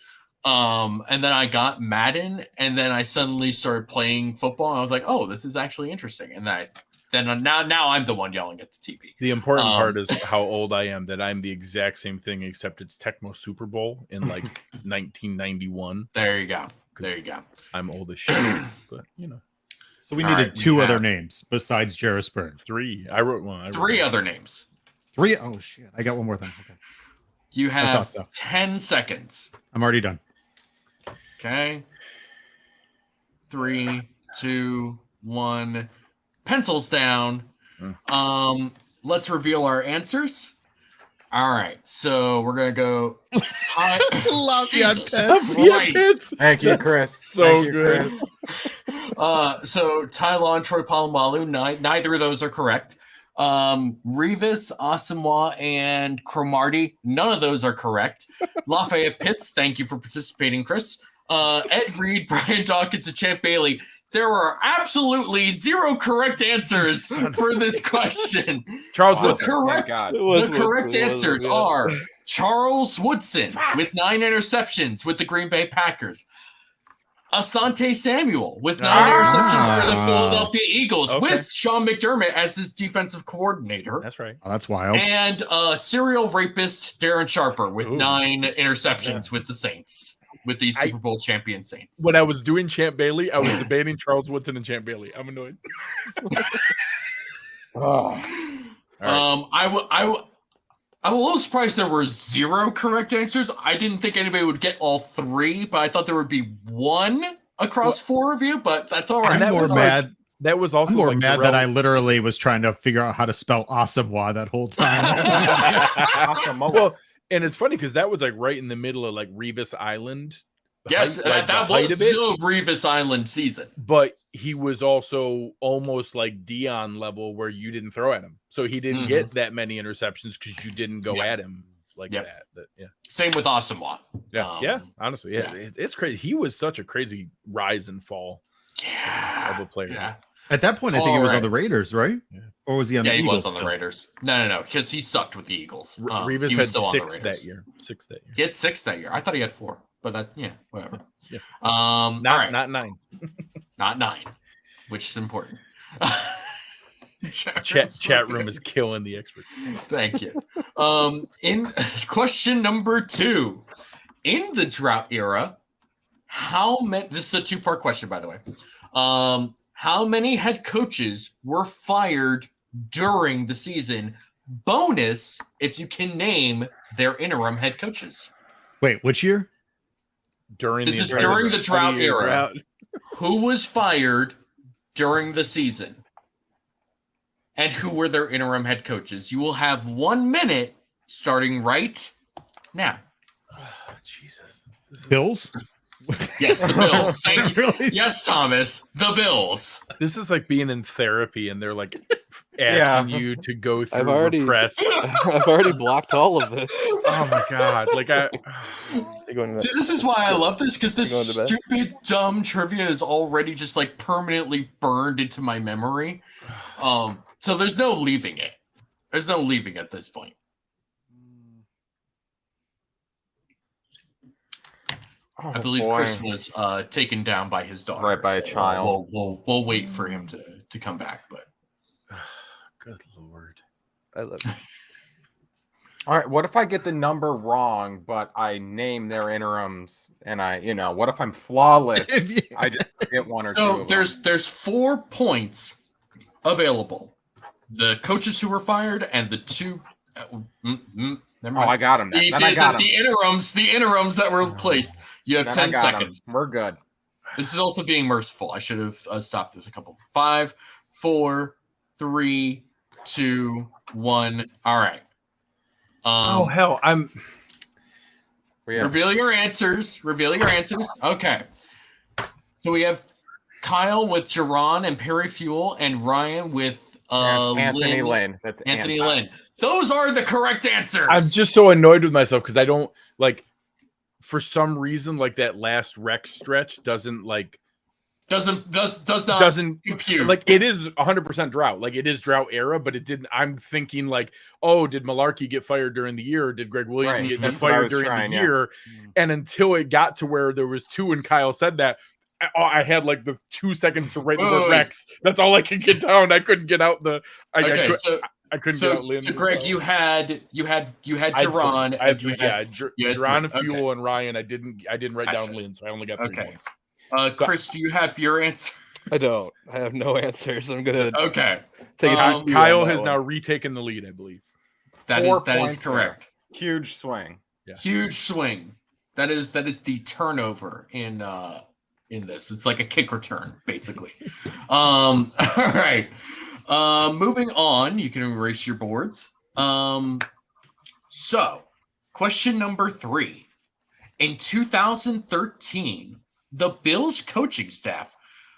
And then I got Madden, and then I suddenly started playing football, and I was like, "Oh, this is actually interesting." And now I'm the one yelling at the TV. The important part is how old I am. That I'm the exact same thing, except it's Tecmo Super Bowl in like 1991. There you go. I'm old as shit, but you know. So we needed 2 other names besides Jarris Byrd. 3. I wrote one. 3 other names. 3. Oh shit! I got one more thing. Okay. You have 10 seconds. I'm already done. Okay. 3, 2, 1. Pencils down. Let's reveal our answers. All right. So we're gonna go. Lafayette Christ. Thank you, Chris. So Thank you, good. Chris. So Tylon and Troy Polamalu, neither of those are correct. Revis, Asamoah, and Cromartie, none of those are correct. Lafayette Pitts, thank you for participating, Chris. Ed Reed, Brian Dawkins, and Champ Bailey. There were absolutely 0 correct answers for this question. Charles The Woodson. correct answers are Charles Woodson with 9 interceptions with the Green Bay Packers. Asante Samuel with 9 interceptions for the Philadelphia Eagles with Sean McDermott as his defensive coordinator. That's right. Oh, that's wild. And serial rapist Darren Sharper with 9 interceptions with the Saints, with the Super Bowl champion Saints. When I was doing Champ Bailey, I was debating Charles Woodson and Champ Bailey. I'm annoyed. I'm a little surprised there were 0 correct answers. I didn't think anybody would get all 3, but I thought there would be 1 across 4 of you, but that's all right. I'm more mad. That was also I'm more mad that I literally was trying to figure out how to spell Asamoah that whole time. Well, and it's funny because that was like right in the middle of like Revis Island. Yes, that was the Revis Island season. But he was also almost like Dion level where you didn't throw at him. So he didn't get that many interceptions because you didn't go at him like that. Same with Asamoah. Honestly, it's crazy. He was such a crazy rise and fall of a player. Yeah. At that point, I think he was on the Raiders, right? Yeah. Or was he on the Eagles? Yeah, he was on the Raiders. No, because he sucked with the Eagles. Revis had 6 that year. 6 that year. He had 6 that year. I thought he had 4. but that whatever. Yeah. Not right. Not 9. Not 9, which is important. Chat room is killing the experts. Thank you. In question number 2, in the drought era, how many? This is a 2-part question, by the way. How many head coaches were fired during the season? Bonus if you can name their interim head coaches. Wait, which year? During the drought era. Who was fired during the season? And who were their interim head coaches? You will have 1 minute starting right now. Oh, Jesus. Bills? Yes, the Bills. Thank you. Really? Yes, Thomas, the Bills. This is like being in therapy and they're like asking you to go through I've already blocked all of this. Oh my God. Like See, this is why I love this, because this stupid, dumb trivia is already just like permanently burned into my memory. So there's no leaving it. There's no leaving at this point. Oh, I believe Chris was taken down by his daughter. Right, by a child. We'll wait for him to come back. But good Lord. I love it. All right, what if I get the number wrong, but I name their interims, and what if I'm flawless? I just forget one or two. So there's 4 points available: the coaches who were fired and the 2. Never mind. I got them. The interims that were placed. You have 10 seconds. We're good. This is also being merciful. I should have stopped this a couple. 5, 4, 3, 2, 1. All right. Hell, Reveal your answers. Okay. So we have Kyle with Jerron and Perry Fuel, and Ryan with Anthony Lynn. That's Anthony Lynn. Those are the correct answers. I'm just so annoyed with myself because I don't for some reason, that last rec stretch doesn't compute. It is 100% drought. It is drought era, but it didn't. I'm thinking did Malarkey get fired during the year? Or did Greg Williams get fired during the year? And until it got to where there was 2 and Kyle said that, I had the 2 seconds to write the word Rex. That's all I could get down. I couldn't get out the. I couldn't get out Lynn. So Greg, you had Jerron. Jerron and Fuel and Ryan. I didn't write down Lynn, so I only got 3 points. Chris, do you have your answer? I don't. I have no answers. I'm gonna take it. Kyle has now retaken the lead, I believe. That is correct. Huge swing. Yeah. Huge swing. That is the turnover in this. It's like a kick return, basically. All right. Moving on, you can erase your boards. So, question number 3. In 2013, the Bills coaching staff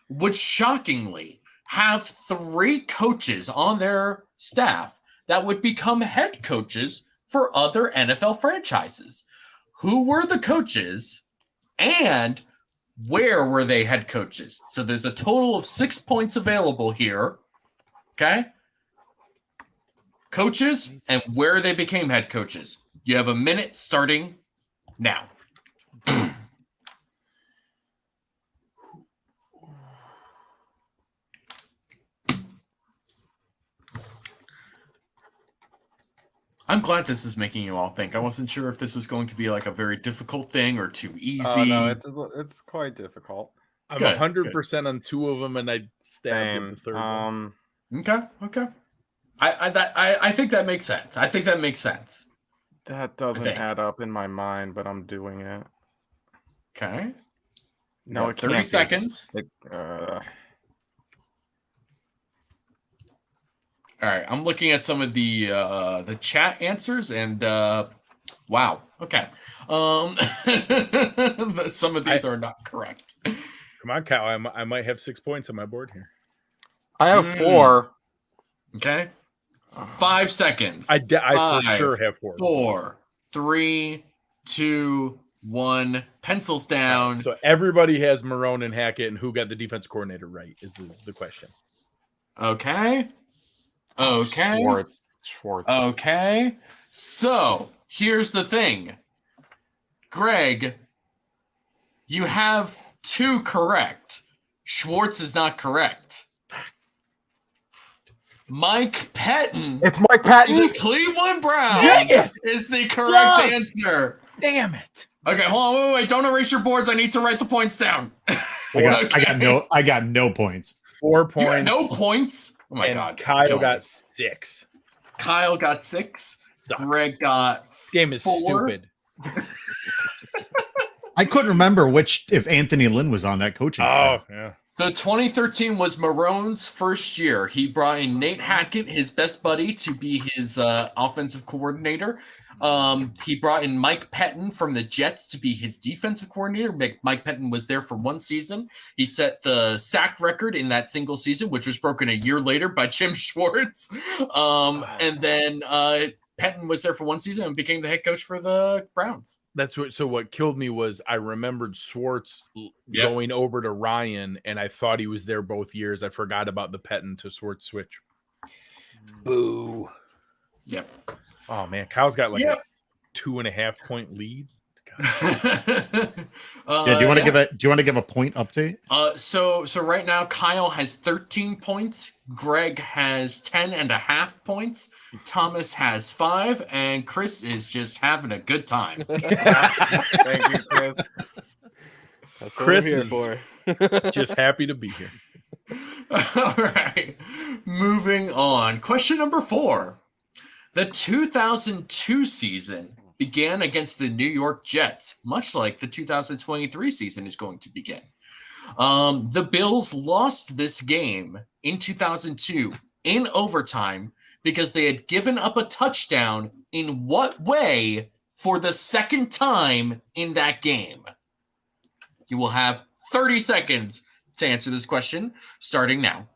would shockingly have 3 coaches on their staff that would become head coaches for other NFL franchises. Who were the coaches and where were they head coaches? So there's a total of 6 points available here. Okay? Coaches and where they became head coaches. You have a minute starting now. I'm glad this is making you all think. I wasn't sure if this was going to be a very difficult thing or too easy. No, it's quite difficult. I'm 100% on 2 of them, and I stabbed the third one. Okay. I think that makes sense. That doesn't add up in my mind, but I'm doing it. Okay. No, it 30 seconds. All right, I'm looking at some of the chat answers, and wow. Okay. Some of these are not correct. Come on, Kyle. I might have 6 points on my board here. I have 4. Okay. 5 seconds. I for sure have 4. 4, 3, 2, 1. Pencils down. So everybody has Marone and Hackett, and who got the defense coordinator right is the question. Okay. Schwartz. Okay. So here's the thing. Greg, You have 2 correct. Schwartz is not correct. Mike Pettin. It's Mike To Patton. the Cleveland Browns Yes! is the correct Yes! answer. Damn it. Okay, hold on, wait. Don't erase your boards. I need to write the points down. I got no points. 4 You points. got no points. Oh my and god. Kyle Kill got me. 6. Kyle got 6. Sucks. Greg got This game is 4. stupid. I couldn't remember if Anthony Lynn was on that coaching staff. Yeah. So 2013 was Marone's first year. He brought in Nate Hackett, his best buddy, to be his offensive coordinator. He brought in Mike Pettin from the Jets to be his defensive coordinator. Mike Pettin was there for 1 season. He set the sack record in that single season, which was broken a year later by Jim Schwartz. And then Pettin was there for 1 season and became the head coach for the Browns. What killed me was I remembered Schwartz going over to Ryan, and I thought he was there both years. I forgot about the Pettin to Schwartz switch. Boo. Yep. Oh man, Kyle's got like a 2.5 point lead. Do you want to give a point update? So right now Kyle has 13 points, Greg has 10.5 points, Thomas has 5, and Chris is just having a good time. Thank you, Chris. That's what Chris I'm here is for. just happy to be here. All right, moving on. Question number 4. The 2002 season began against the New York Jets, much like the 2023 season is going to begin. The Bills lost this game in 2002 in overtime because they had given up a touchdown in what way for the second time in that game? You will have 30 seconds to answer this question, starting now.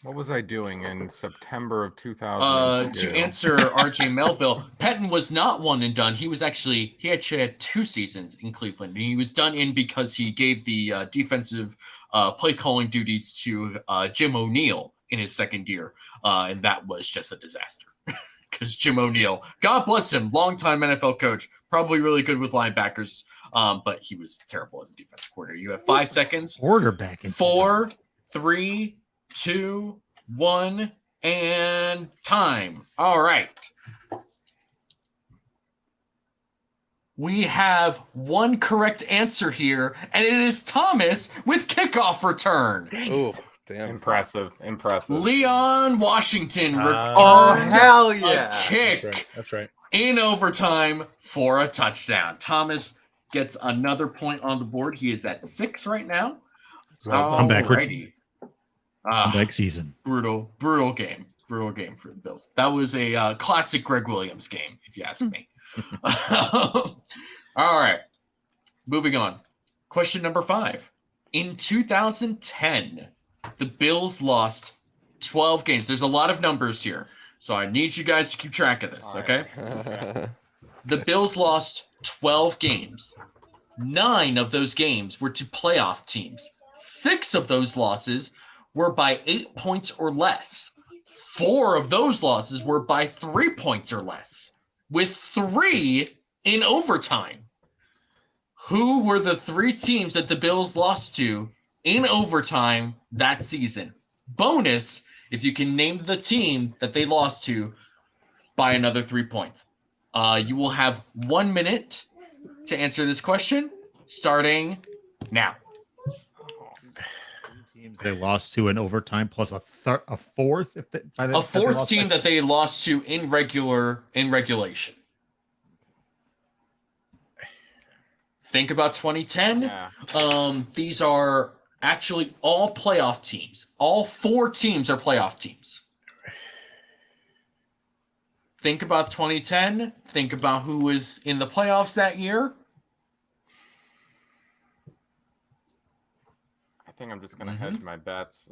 What was I doing in September of 2002? To answer RJ Melville, Pettin was not one and done. He actually had 2 seasons in Cleveland. And he was done in because he gave the defensive play calling duties to Jim O'Neill in his second year. And that was just a disaster. Because Jim O'Neill, God bless him, longtime NFL coach, probably really good with linebackers, but he was terrible as a defensive coordinator. You have 5 seconds. Quarterback. 4, 3, 2, 1, and time. All right. We have 1 correct answer here, and it is Thomas with kickoff return. Oh, damn. Impressive. Leon Washington returned Oh, hell yeah. a kick That's right. in overtime for a touchdown. Thomas gets another point on the board. He is at 6 right now. I'm back. Alrighty. Comeback season. Brutal game for the Bills. That was a classic Greg Williams game, if you ask me. All right, moving on. Question number 5. In 2010, the Bills lost 12 games. There's a lot of numbers here, so I need you guys to keep track of this, okay? The Bills lost 12 games. 9 of those games were to playoff teams. 6 of those losses were by 8 points or less. 4 of those losses were by 3 points or less, with 3 in overtime. Who were the 3 teams that the Bills lost to in overtime that season? Bonus, if you can name the team that they lost to by another 3 points. You will have 1 minute to answer this question, starting now. They lost to an overtime plus a fourth. A fourth team that they lost to in regulation. Think about 2010. Yeah. These are actually all playoff teams. All 4 teams are playoff teams. Think about 2010. Think about who was in the playoffs that year. I think I'm just going to hedge my bets.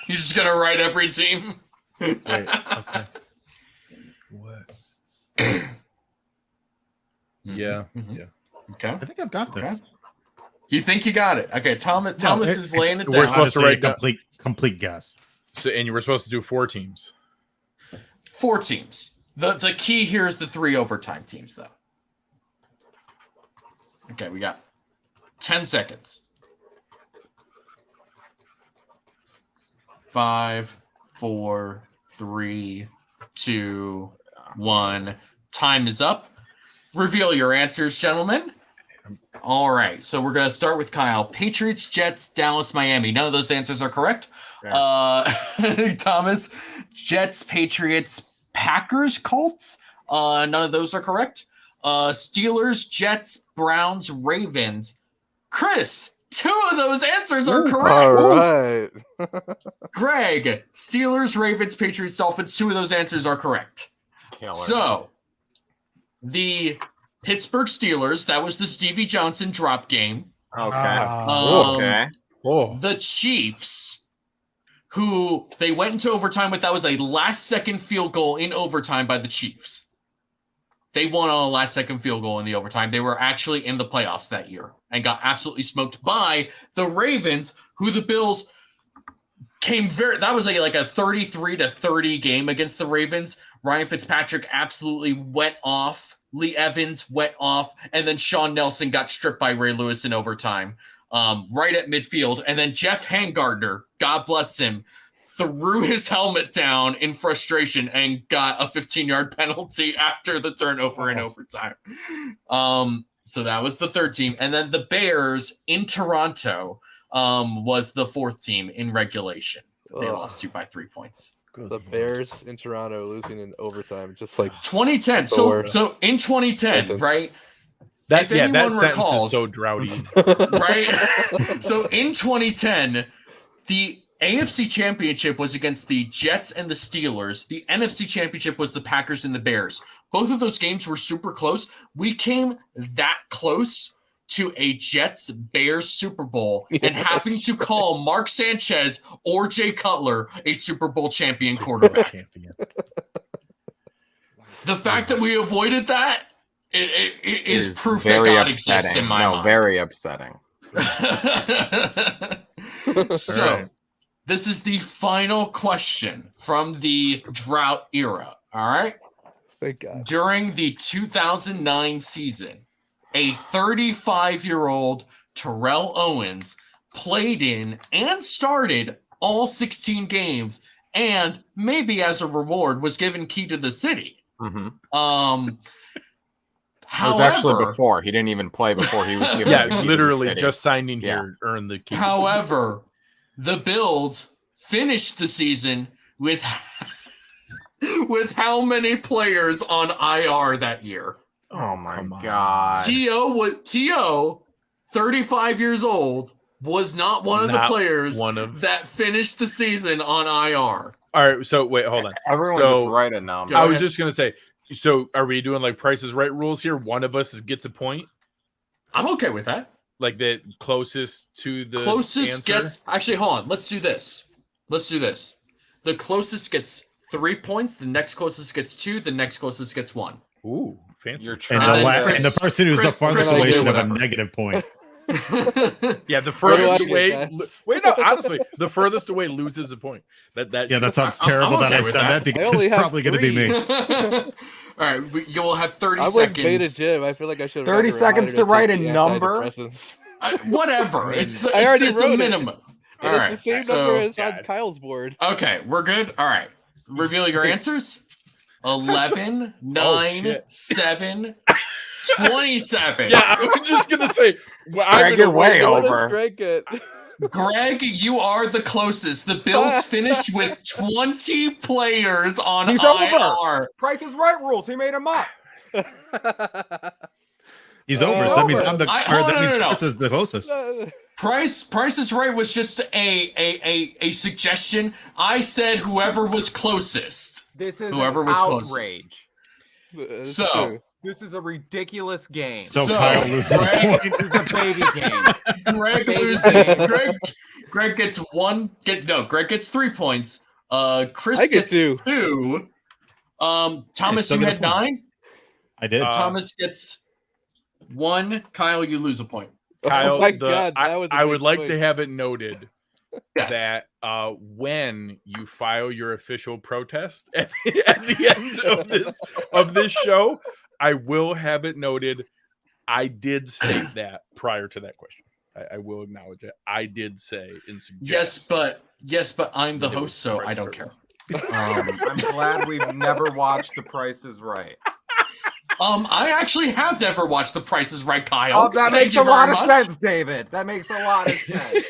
You're just going to write every team? Wait, okay. What? Yeah. Yeah. Okay. I think I've got this. Okay. You think you got it? Okay, Thomas is laying it we're down. supposed to write down complete guess. So, and you were supposed to do 4 teams. 4 teams. The key here is the 3 overtime teams, though. Okay, we got 10 seconds. 5, 4, 3, 2, 1. Time is up. Reveal your answers, gentlemen. All right, so we're going to start with Kyle. Patriots, Jets, Dallas, Miami. None of those answers are correct. Thomas, Jets, Patriots, Packers, Colts. None of those are correct. Steelers, Jets, Browns, Ravens. Chris, 2 of those answers are correct. All right. Greg, Steelers, Ravens, Patriots, Dolphins. 2 of those answers are correct. Killer. So, the Pittsburgh Steelers, that was the Stevie Johnson drop game. Okay. Okay. Oh, The Chiefs, who they went into overtime with, that was a last-second field goal in overtime by the Chiefs. They won on a last-second field goal in the overtime. They were actually in the playoffs that year and got absolutely smoked by the Ravens, who the Bills came that was like a 33-30 game against the Ravens. Ryan Fitzpatrick absolutely went off. Lee Evans went off, and then Sean Nelson got stripped by Ray Lewis in overtime, right at midfield. And then Jeff Hangardner, God bless him, threw his helmet down in frustration and got a 15-yard penalty after the turnover in overtime. So that was the third team. And then the Bears in Toronto was the fourth team in regulation. They lost you by 3 points. The Bears in Toronto losing in overtime, just like 2010. So in 2010, sentence. Right? that If anyone sentence recalls- is so droughty. Right? So in 2010, the AFC Championship was against the Jets and the Steelers. The NFC Championship was the Packers and the Bears. Both of those games were super close. We came that close to a Jets-Bears Super Bowl and having to call Mark Sanchez or Jay Cutler a Super Bowl champion quarterback. The fact that we avoided that is proof that God exists in my mind. Very upsetting. So, All right. This is the final question from the Drought era. All right. thank God. During the 2009 season, a 35-year-old Terrell Owens played in and started all 16 games, and maybe as a reward was given key to the city. Mm-hmm. However, It was actually before. He didn't even play before he was given the key to the literally city. just signing here earned the key. However, the Bills finished the season with how many players on IR that year? Oh my God. T.O., 35 years old, was not one of the players that finished the season on IR. All right, so wait, hold on. Everyone just write a number. I was just gonna say, so are we doing like Price is Right rules here? One of us gets a point. I'm okay with that. Like the closest to the closest answer? gets. Actually, hold on. Let's do this. The closest gets 3 points. The next closest gets 2. The next closest gets 1. Ooh, fancy. And the person who's the farthest away should have a negative point. Yeah, the furthest away. Wait, no, honestly, the furthest away loses a point. That sounds terrible that I said that because it's probably going to be me. All right, you will have 30 I seconds. Beta Jim. I feel like I should. 30 seconds to write a number. Whatever. It's a minimum. All right, it's the same number as on Kyle's board. Okay, we're good. All right, reveal your answers. 11, 9, 7, 27. Yeah, I was just gonna say. Greg, you're way over. Greg, you are the closest. The Bills finished with 20 players on He's IR. Over. Price is Right rules. He made them up. He's over. So that means I'm the. Chris is the closest. Price is Right was just a suggestion. I said whoever was closest. This is whoever was outrage. Closest. So. This is a ridiculous game. So Kyle loses. Greg, this is a baby game. Greg loses. Greg gets 1. Greg gets 3 points. Chris gets 2. Thomas, you had 9. I did. Thomas gets 1. Kyle, you lose a point. Kyle, oh my God, I would like to have it noted yes. that when you file your official protest at the end of this show, I will have it noted I did state that prior to that question. I will acknowledge it. I did say and suggest. Yes, but I'm the host, so I don't care. I'm glad we've never watched The Price is Right. I actually have never watched The Price is Right, Kyle. Oh, that makes a lot of sense, David. That makes a lot of sense.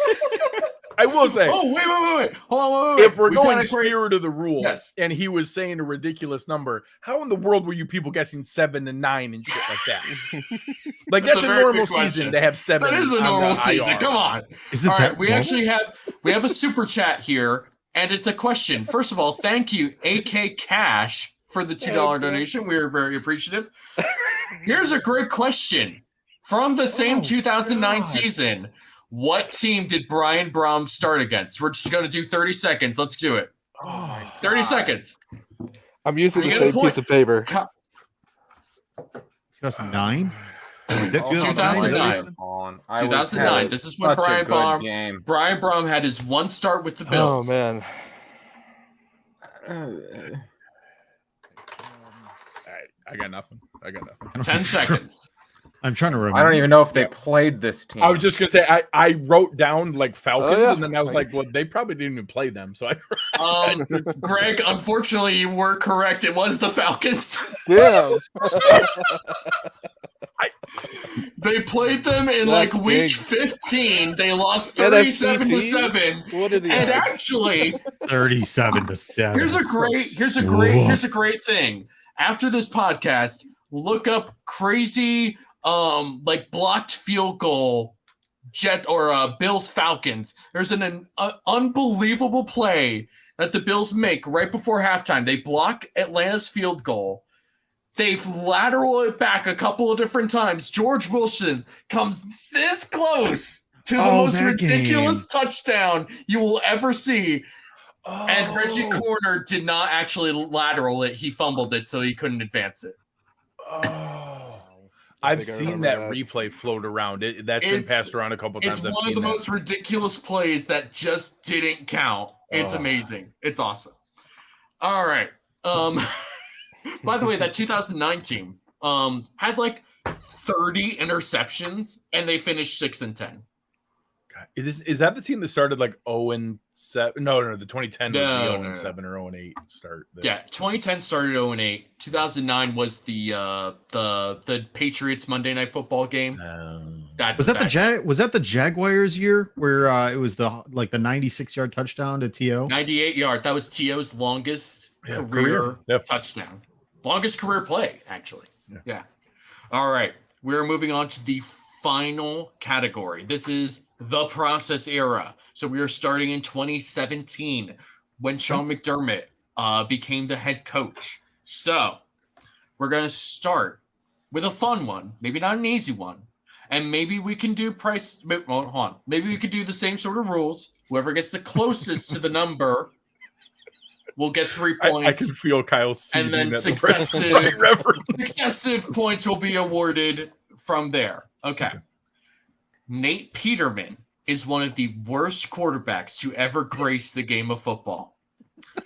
I will say. Oh, wait. Hold on, wait. If we're going spirit of the rule, yes, and he was saying a ridiculous number, how in the world were you people guessing 7 and 9 and shit like that? Like that's a normal season to have 7. That is a normal season. Come on. All right, we actually have a super chat here, and it's a question. First of all, thank you, AK Cash, for the $2 donation. We are very appreciative. Here's a great question from the same 2009 season. What team did Brian Brohm start against? We're just going to do 30 seconds. Let's do it. 30 seconds. I'm using the same piece of paper. 2009? 2009. 2009. This is when Brian Brohm had his one start with the Bills. Oh, man. I got nothing. 10 seconds. I'm trying to remember. I don't even know if they played this team. I was just gonna say I wrote down like Falcons, and then I was like, well, they probably didn't even play them. So Greg, unfortunately, you were correct. It was the Falcons. Yeah. They played them in week 15. They lost 37-7. What are the and odds? Actually 37-7. Here's a great thing. After this podcast, look up crazy blocked field goal Bills Falcons. There's an unbelievable play that the Bills make right before halftime. They block Atlanta's field goal. They've lateral it back a couple of different times. George Wilson comes this close to the most ridiculous touchdown you will ever see. And Reggie Corner did not actually lateral it. He fumbled it, so he couldn't advance it. I've seen that replay float around. That's been passed around a couple times. It's one of the most ridiculous plays that just didn't count. It's amazing. It's awesome. All right. By the way, that 2009 team had 30 interceptions, and they finished 6-10. Is that the team that started 0-7? No, the 2010 was the 0-7 or 0-8 start. Yeah, 2010 started 0-8. 2009 was the Patriots Monday Night Football game. Was that the Jaguars year where it was the 96-yard touchdown to T.O.? 98-yard. That was T.O.'s longest career touchdown. Longest career play, actually. Yeah. All right. We're moving on to the final category. This is the process era. So we are starting in 2017 when Sean McDermott became the head coach. So we're going to start with a fun one, maybe not an easy one. And maybe we can do hold on. Maybe we could do the same sort of rules. Whoever gets the closest to the number will get 3 points. I can feel Kyle seething. And then successive points will be awarded from there. Okay. Nate Peterman is one of the worst quarterbacks to ever grace the game of football.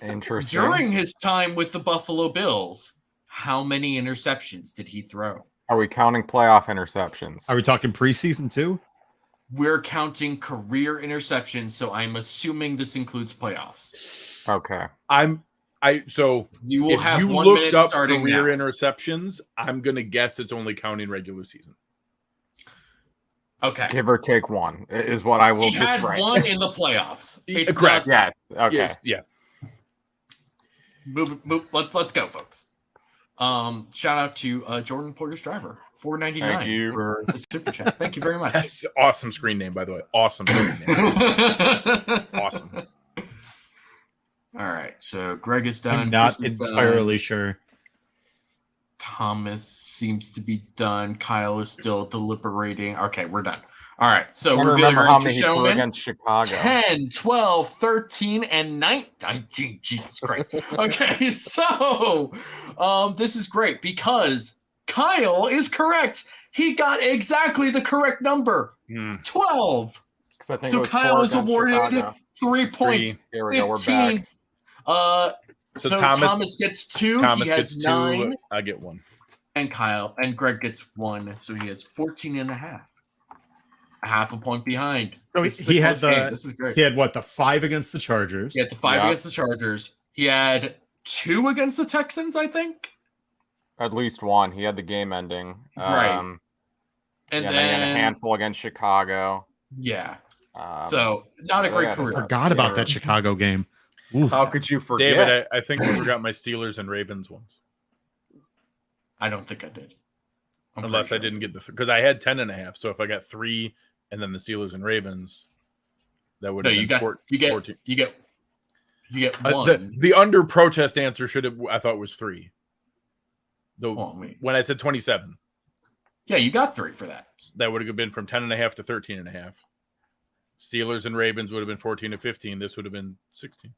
Interesting. During his time with the Buffalo Bills, how many interceptions did he throw? Are we counting playoff interceptions? Are we talking preseason too? We're counting career interceptions, so I'm assuming this includes playoffs. Okay. So you will have you 1 looked minute up starting career now. interceptions. I'm gonna guess it's only counting regular season. Okay. Give or take one is what I will He had one in the playoffs. It's correct. Yes. Okay. Yes. Yeah. Move. Let's go, folks. Shout out to Jordan Porter's driver, $4.99 for the super chat. Thank you very much. That's awesome screen name, by the way. Awesome screen name. Awesome. All right. So Greg is done. I'm not entirely sure. Thomas seems to be done. Kyle is still deliberating. Okay, we're done. All right. So I reveal your answers, he gentlemen. against Chicago. 10, 12, 13, and 19. Jesus Christ. Okay, so this is great because Kyle is correct. He got exactly the correct number. 12. So Kyle is awarded 3 points. Here we go. We're 15. back. So Thomas gets 2. Thomas he has gets 9. 2. I get 1. and Kyle and Greg gets 1, so he has 14.5. A half a point behind. So he had this is great. He had what, the 5 against the Chargers? He had the 5 against the Chargers. He had 2 against the Texans, I think. At least 1. He had the game ending. Right. And then then he had a handful against Chicago. Yeah. So not a great career. I forgot about that Chicago game. Oof. How could you forget? David, I think I forgot my Steelers and Ravens ones. I don't think I did. Unless I didn't get because I had 10.5. So if I got 3 and then the Steelers and Ravens, that would have been 14. You get 1. The under protest answer I thought was 3. When I said 27. Yeah, you got 3 for that. That would have been from 10.5 to 13.5. Steelers and Ravens would have been 14 to 15. This would have been 16.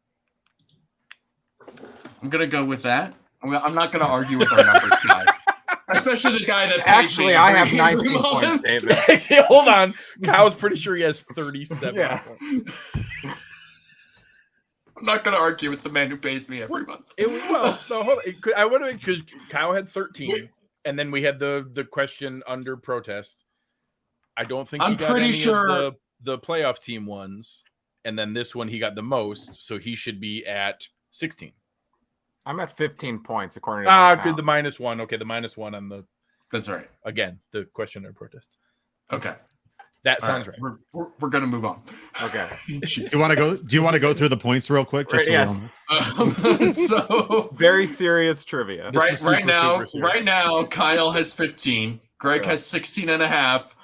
I'm gonna go with that. I'm not gonna argue with our numbers guy, especially the guy that pays me I have 19 points, David. Hold on, Kyle's pretty sure he has 37. Yeah. I'm not gonna argue with the man who pays me every month. I would have because Kyle had 13, and then we had the question under protest. I don't think I'm pretty sure of the playoff team ones, and then this one he got the most, so he should be at 16. I'm at 15 points according to good. The -1. Okay, the -1 on the. That's right. Again, the question under protest. Okay, that sounds right. We're gonna move on. Okay. Do you want to go through the points real quick? Just so very serious trivia. Right now, Kyle has 15. Greg has 16.5.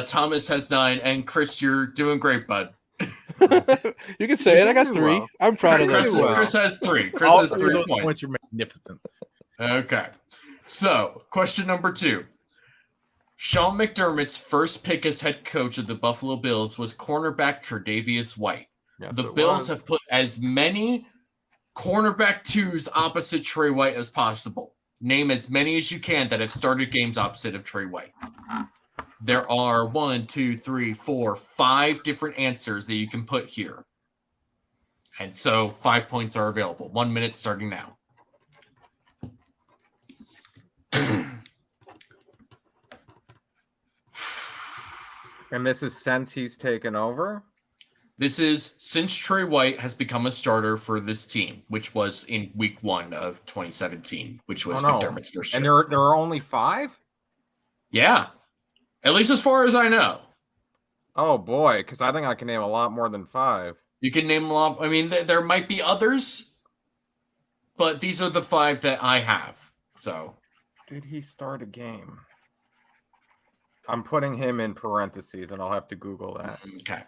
Thomas has 9, and Chris, you're doing great, bud. You can say it. I got 3. Well. I'm proud of that. Chris has 3. Chris has 3 those points. Points are magnificent. Okay. So, question number 2. Sean McDermott's first pick as head coach of the Buffalo Bills was cornerback Tre'Davious White. Yes, the Bills have put as many cornerback 2s opposite Trey White as possible. Name as many as you can that have started games opposite of Trey White. There are 1, 2, 3, 4, 5 different answers that you can put here. And so 5 points are available. 1 minute starting now. And this is since he's taken over? This is since Trey White has become a starter for this team, which was in week 1 of 2017, which was McDermott's first year. And there are only 5? Yeah. At least as far as I know. Oh, boy, because I think I can name a lot more than 5. You can name a lot. I mean, there might be others, but these are the 5 that I have. So, did he start a game? I'm putting him in parentheses, and I'll have to Google that. Okay.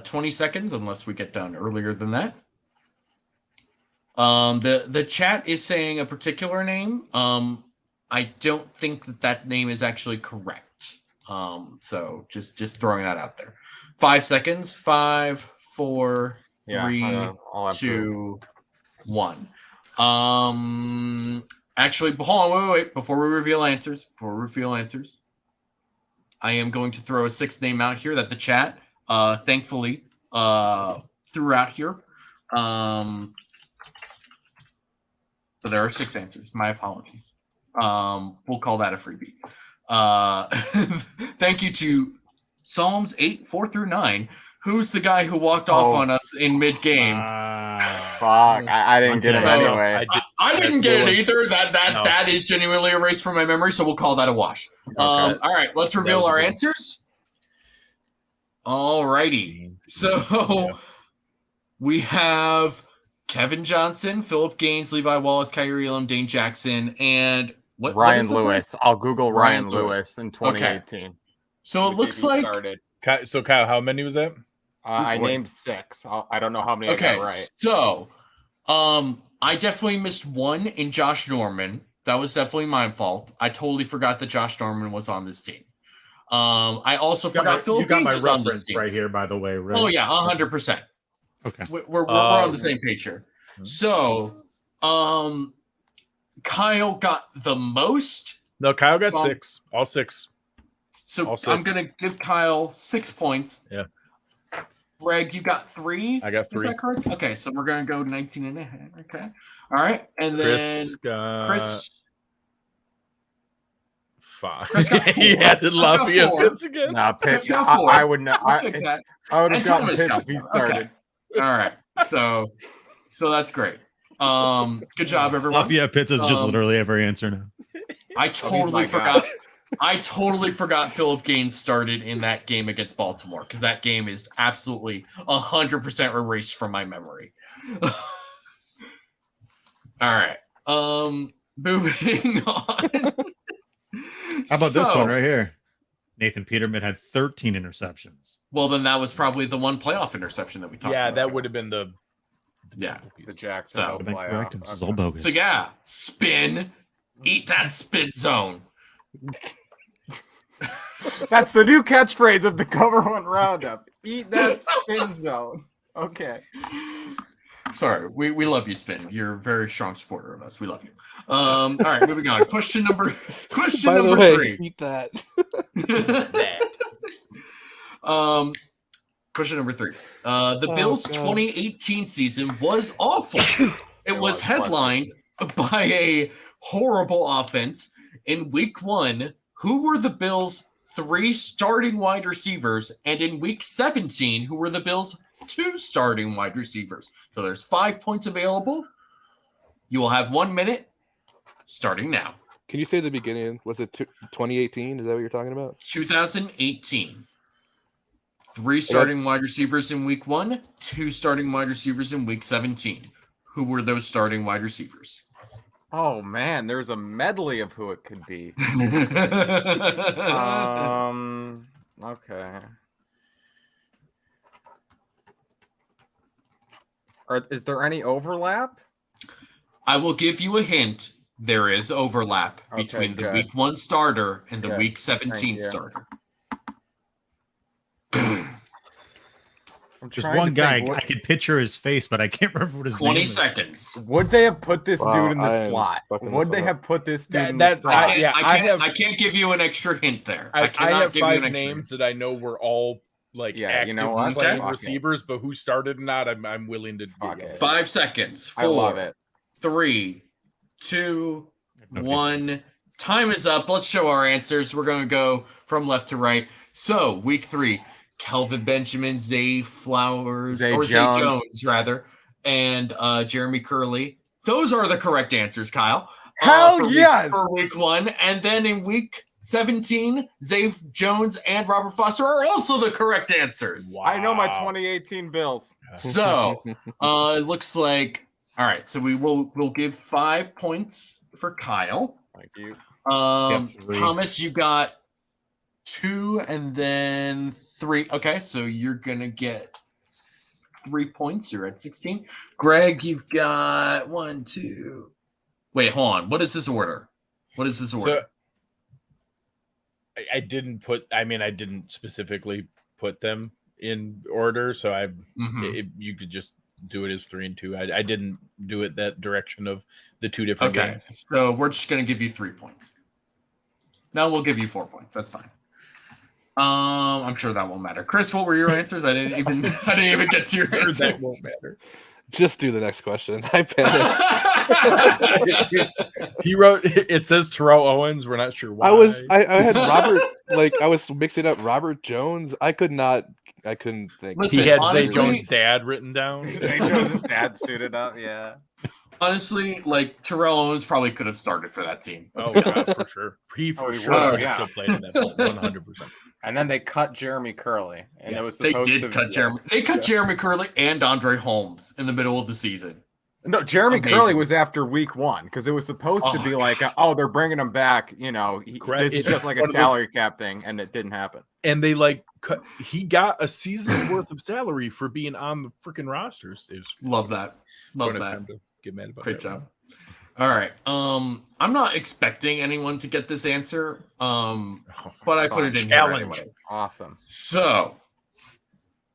20 seconds, unless we get done earlier than that. The chat is saying a particular name. I don't think that name is actually correct. So just throwing that out there. 5 seconds. 5, 4, 3, 2, 1. Actually, hold on, wait. Before we reveal answers, I am going to throw a 6th name out here that the chat, thankfully, threw out here. So there are 6 answers. My apologies. We'll call that a freebie. Thank you to Psalms 8, 4 through 9. Who's the guy who walked off on us in mid-game? Fuck, I didn't get it anyway. I didn't get it either. That is genuinely erased from my memory, so we'll call that a wash. Okay. All right, let's reveal our answers. All righty. So we have Kevin Johnson, Philip Gaines, Levi Wallace, Kyrie Elam, Dane Jackson, and Ryan Lewis. I'll Google Ryan Lewis in 2018. Okay. So it looks like. So Kyle, how many was that? I named 6. I don't know how many I got right. So I definitely missed 1 in Josh Norman. That was definitely my fault. I totally forgot that Josh Norman was on this team. I also forgot Philip Gaines was on this team. Right here, by the way. Right? Oh, yeah, 100%. Okay. We're on the same page here. So Kyle got the most. No, Kyle got 6. All 6. So I'm going to give Kyle 6 points. Yeah. Greg, you got 3? I got 3. Is that correct? Okay, so we're going to go 19.5. Okay. All right. And then Chris 5. Chris got 4. He added Chris got Lafayette 4. Pitts again. Nah, Pitts. Chris got 4. I would not. I'll take that. I would have And gotten Thomas Pitts got if he 4. started. Okay. All right. So that's great. Good job, everyone. Lafayette Pitts is just literally every answer now. I totally forgot. I totally forgot Philip Gaines started in that game against Baltimore because that game is absolutely 100% erased from my memory. All right. Moving on. How about this one right here? Nathan Peterman had 13 interceptions. Well, then that was probably the one playoff interception that we talked about. Yeah, that would have been the Jacksonville playoff. Correct. This is all bogus. So yeah, spin, eat that spin zone. That's the new catchphrase of the Cover One Roundup. Eat that spin zone. Okay. Sorry, we love you, Spin. You're a very strong supporter of us. We love you. All right, moving on. Question number 3. Eat that. Question number 3. The Bills' 2018 season was awful. It was headlined by a horrible offense. In week 1, who were the Bills' 3 starting wide receivers? And in week 17, who were the Bills' 2 starting wide receivers? So there's 5 points available. You will have 1 minute starting now. Can you say the beginning? Was it 2018? Is that what you're talking about? 2018. 3 starting wide receivers in week 1, 2 starting wide receivers in week 17. Who were those starting wide receivers? Oh man, there's a medley of who it could be. Okay. Is there any overlap? I will give you a hint. There is overlap between the week 1 starter and the week 17 starter. Just one guy. I could picture his face, but I can't remember what his 20 name is. seconds. Would they have put this dude in the slot? Would they have put this dude in the slot? I can't give you an extra hint there. I have 5 names that I know were all active playing receivers, but who started or not, I'm willing to do it. 5 seconds. 4, I love it. 3, 2, 1. Time is up. Let's show our answers. We're going to go from left to right. So, week 3, Kelvin Benjamin, Zay Jones, and Jeremy Curley. Those are the correct answers, Kyle. Hell yes! For week 1. And then in week 17, Zay Jones and Robert Foster are also the correct answers. Wow. I know my 2018 Bills. So, it looks like, all right, so we'll give 5 points for Kyle. Thank you. Thomas, you got 2 and then 3. Okay, so you're going to get 3 points. You're at 16. Greg, you've got 1, 2. Wait, hold on. What is this order? So, I didn't specifically put them in order, so you could just do it as 3 and 2. I didn't do it that direction of the 2 different games. So we're just going to give you 3 points. No, we'll give you 4 points. That's fine. I'm sure that won't matter. Chris, what were your answers? I didn't even get to your answers. That won't matter. Just do the next question. I panicked. He wrote, it says Terrell Owens. We're not sure why. I had Robert, I was mixing up Robert Jones. I couldn't think. Listen, he had honestly, Zay Jones' dad written down. Zay Jones' dad suited up, yeah. Honestly, Terrell Owens probably could have started for that team. Oh, God, for sure. He still played in that 100%. And then they cut Jeremy Curley. And it was They cut Jeremy Curley and Andre Holmes in the middle of the season. No, Jeremy Curley was after week 1 because it was supposed to be they're bringing him back. This is just like a salary cap thing, and it didn't happen. And they he got a season's worth of salary for being on the freaking rosters. Love that. Get mad about Great job. All right. I'm not expecting anyone to get this answer. But I put it in here anyway. Awesome. So,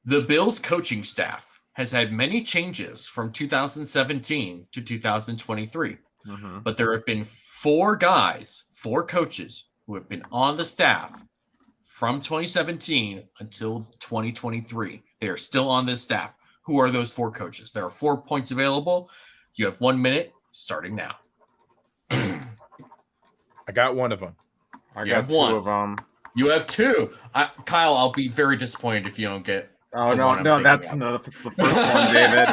the Bills coaching staff has had many changes from 2017 to 2023. Mm-hmm. But there have been 4 coaches who have been on the staff from 2017 until 2023. They are still on this staff. Who are those 4 coaches? There are 4 points available. You have 1 minute starting now. I got one of them. I got two of them. You have two. Kyle, I'll be very disappointed if you don't get. Oh no, that's it's the first one, David.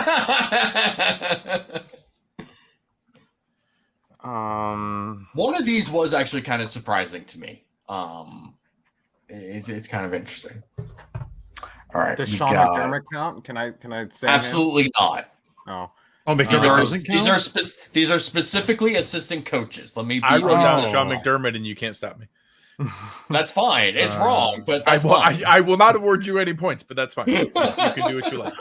One of these was actually kind of surprising to me. It's kind of interesting. All right, does Sean McDermott count? Can I say absolutely not? Oh, McDermott doesn't count. These are specifically assistant coaches. Let me. I wrote down Sean McDermott, and you can't stop me. That's fine. It's wrong, but that's fine. I will not award you any points, but that's fine. You can do what you like.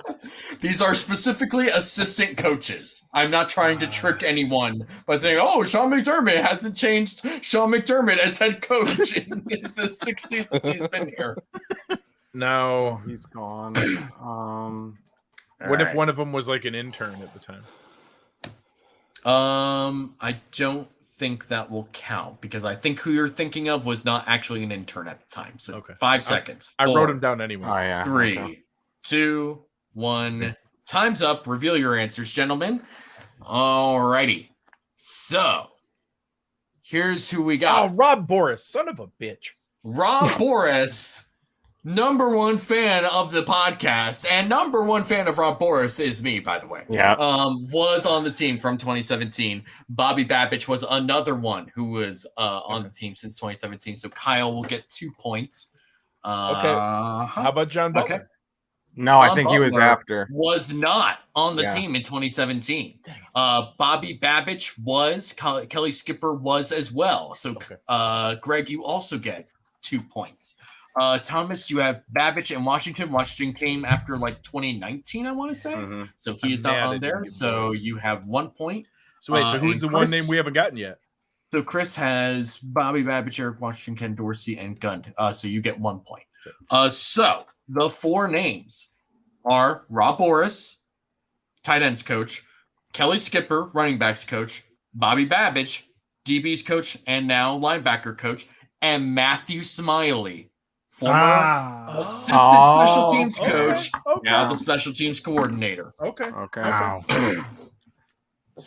These are specifically assistant coaches. I'm not trying to trick anyone by saying, "Oh, Sean McDermott hasn't changed Sean McDermott as head coach in the 6 seasons he's been here." No, he's gone. What if one of them was like an intern at the time? I don't think that will count because I think who you're thinking of was not actually an intern at the time. So 5 seconds. I wrote him down anyway. Oh, yeah. 3, 2, 1. Time's up. Reveal your answers, gentlemen. Alrighty. So here's who we got. Oh, Rob Boris, son of a bitch. Rob Boris. Number one fan of the podcast and number one fan of Rob Boris is me, by the way. Yeah. Was on the team from 2017. Bobby Babich was another one who was on the team since 2017. So Kyle will get 2 points. Okay. How about John Butler? Okay. No, John I think Butler he was after. Was not on the team in 2017. Bobby Babich was. Kelly Skipper was as well. So Greg, you also get 2 points. Thomas, you have Babich and Washington. Washington came after like 2019, I want to say. Mm-hmm. So he is not on there. So you have 1 point. So wait, so who's the one name we haven't gotten yet? So Chris has Bobby Babich, Eric Washington, Ken Dorsey, and Gund. So you get 1 point. So the 4 names are Rob Boris, tight ends coach, Kelly Skipper, running backs coach, Bobby Babich, DB's coach, and now linebacker coach, and Matthew Smiley, former assistant special teams coach, now the special teams coordinator. Okay. Wow.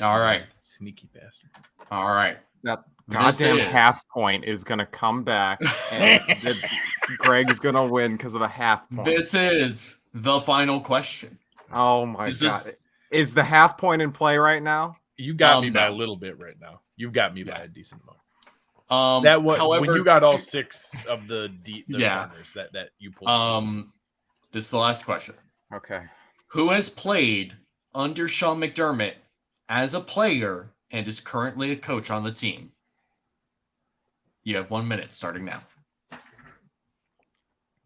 All right. Sneaky bastard. All right. That goddamn half point is going to come back, and Greg's going to win because of a half point. This is the final question. Oh, my God. Is the half point in play right now? You got me by a little bit right now. You've got me by a decent amount. However, when you got all 6 of the runners that you pulled. This is the last question. Okay. Who has played under Sean McDermott as a player and is currently a coach on the team? You have 1 minute starting now.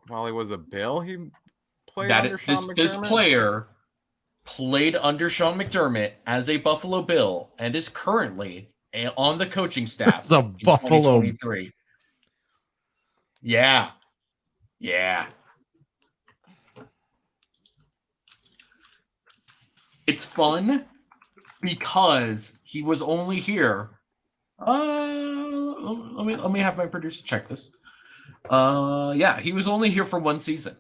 While he was a Bill, he played under Sean McDermott? This player played under Sean McDermott as a Buffalo Bill and is currently on the coaching staff. It's a Buffalo. 2023. Yeah. It's fun because he was only here. Let me have my producer check this. He was only here for 1 season.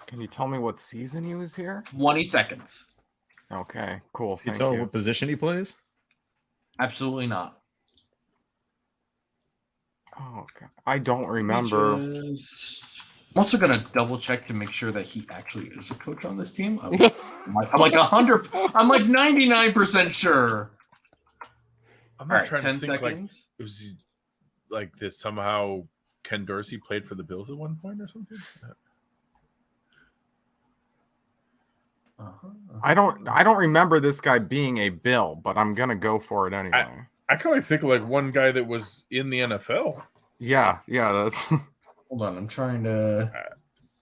Can you tell me what season he was here? 20 seconds. Okay, cool. Can you tell what position he plays? Absolutely not. Oh, God. I don't remember. I'm also going to double check to make sure that he actually is a coach on this team. I'm like 100. I'm like 99% sure. I'm not trying 10 to think seconds. Like, was he like this somehow Ken Dorsey played for the Bills at one point or something? I don't remember this guy being a Bill, but I'm gonna go for it anyway. I kind of think like one guy that was in the NFL. Yeah. That's... Hold on, I'm trying to.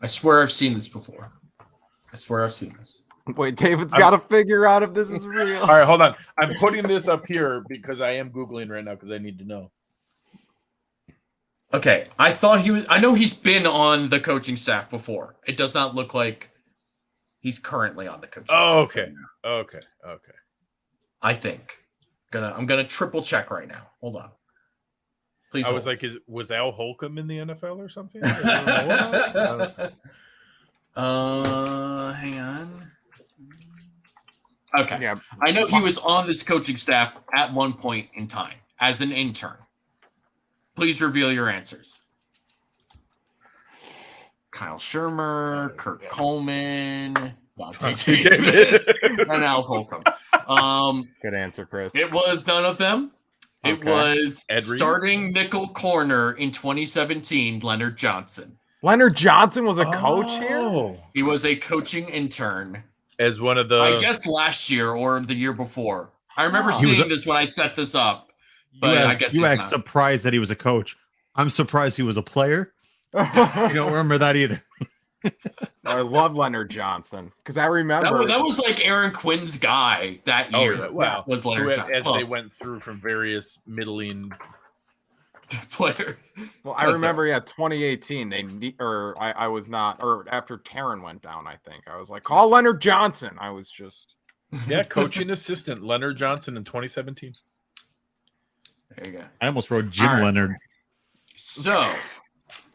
I swear I've seen this before. Wait, David's got to figure out if this is real. All right, hold on. I'm putting this up here because I am Googling right now because I need to know. Okay, I thought he was. I know he's been on the coaching staff before. It does not look like he's currently on the coaching staff. Okay. Right okay. I think. I'm gonna triple check right now. Hold on. Please. I was like, was Al Holcomb in the NFL or something? Hang on. Okay. Yeah. I know he was on this coaching staff at one point in time as an intern. Please reveal your answers. Kyle Shermer, Kurt Coleman, Vontae Davis, and Al Holcomb. Good answer, Chris. It was none of them. It was starting nickel corner in 2017, Leonard Johnson. Leonard Johnson was a coach here? He was a coaching intern. As one of the... I guess last year or the year before. I remember seeing this when I set this up. But I guess you act surprised that he was a coach. I'm surprised he was a player. You don't remember that either. I love Leonard Johnson because I remember that was like Aaron Quinn's guy that year. Wow, was Leonard Johnson as they went through from various middling player. Well, I remember, 2018. I was not, or after Taryn went down, I think I was like, call Leonard Johnson. I was just, coaching assistant Leonard Johnson in 2017. There you go. I almost wrote Jim Leonard. So,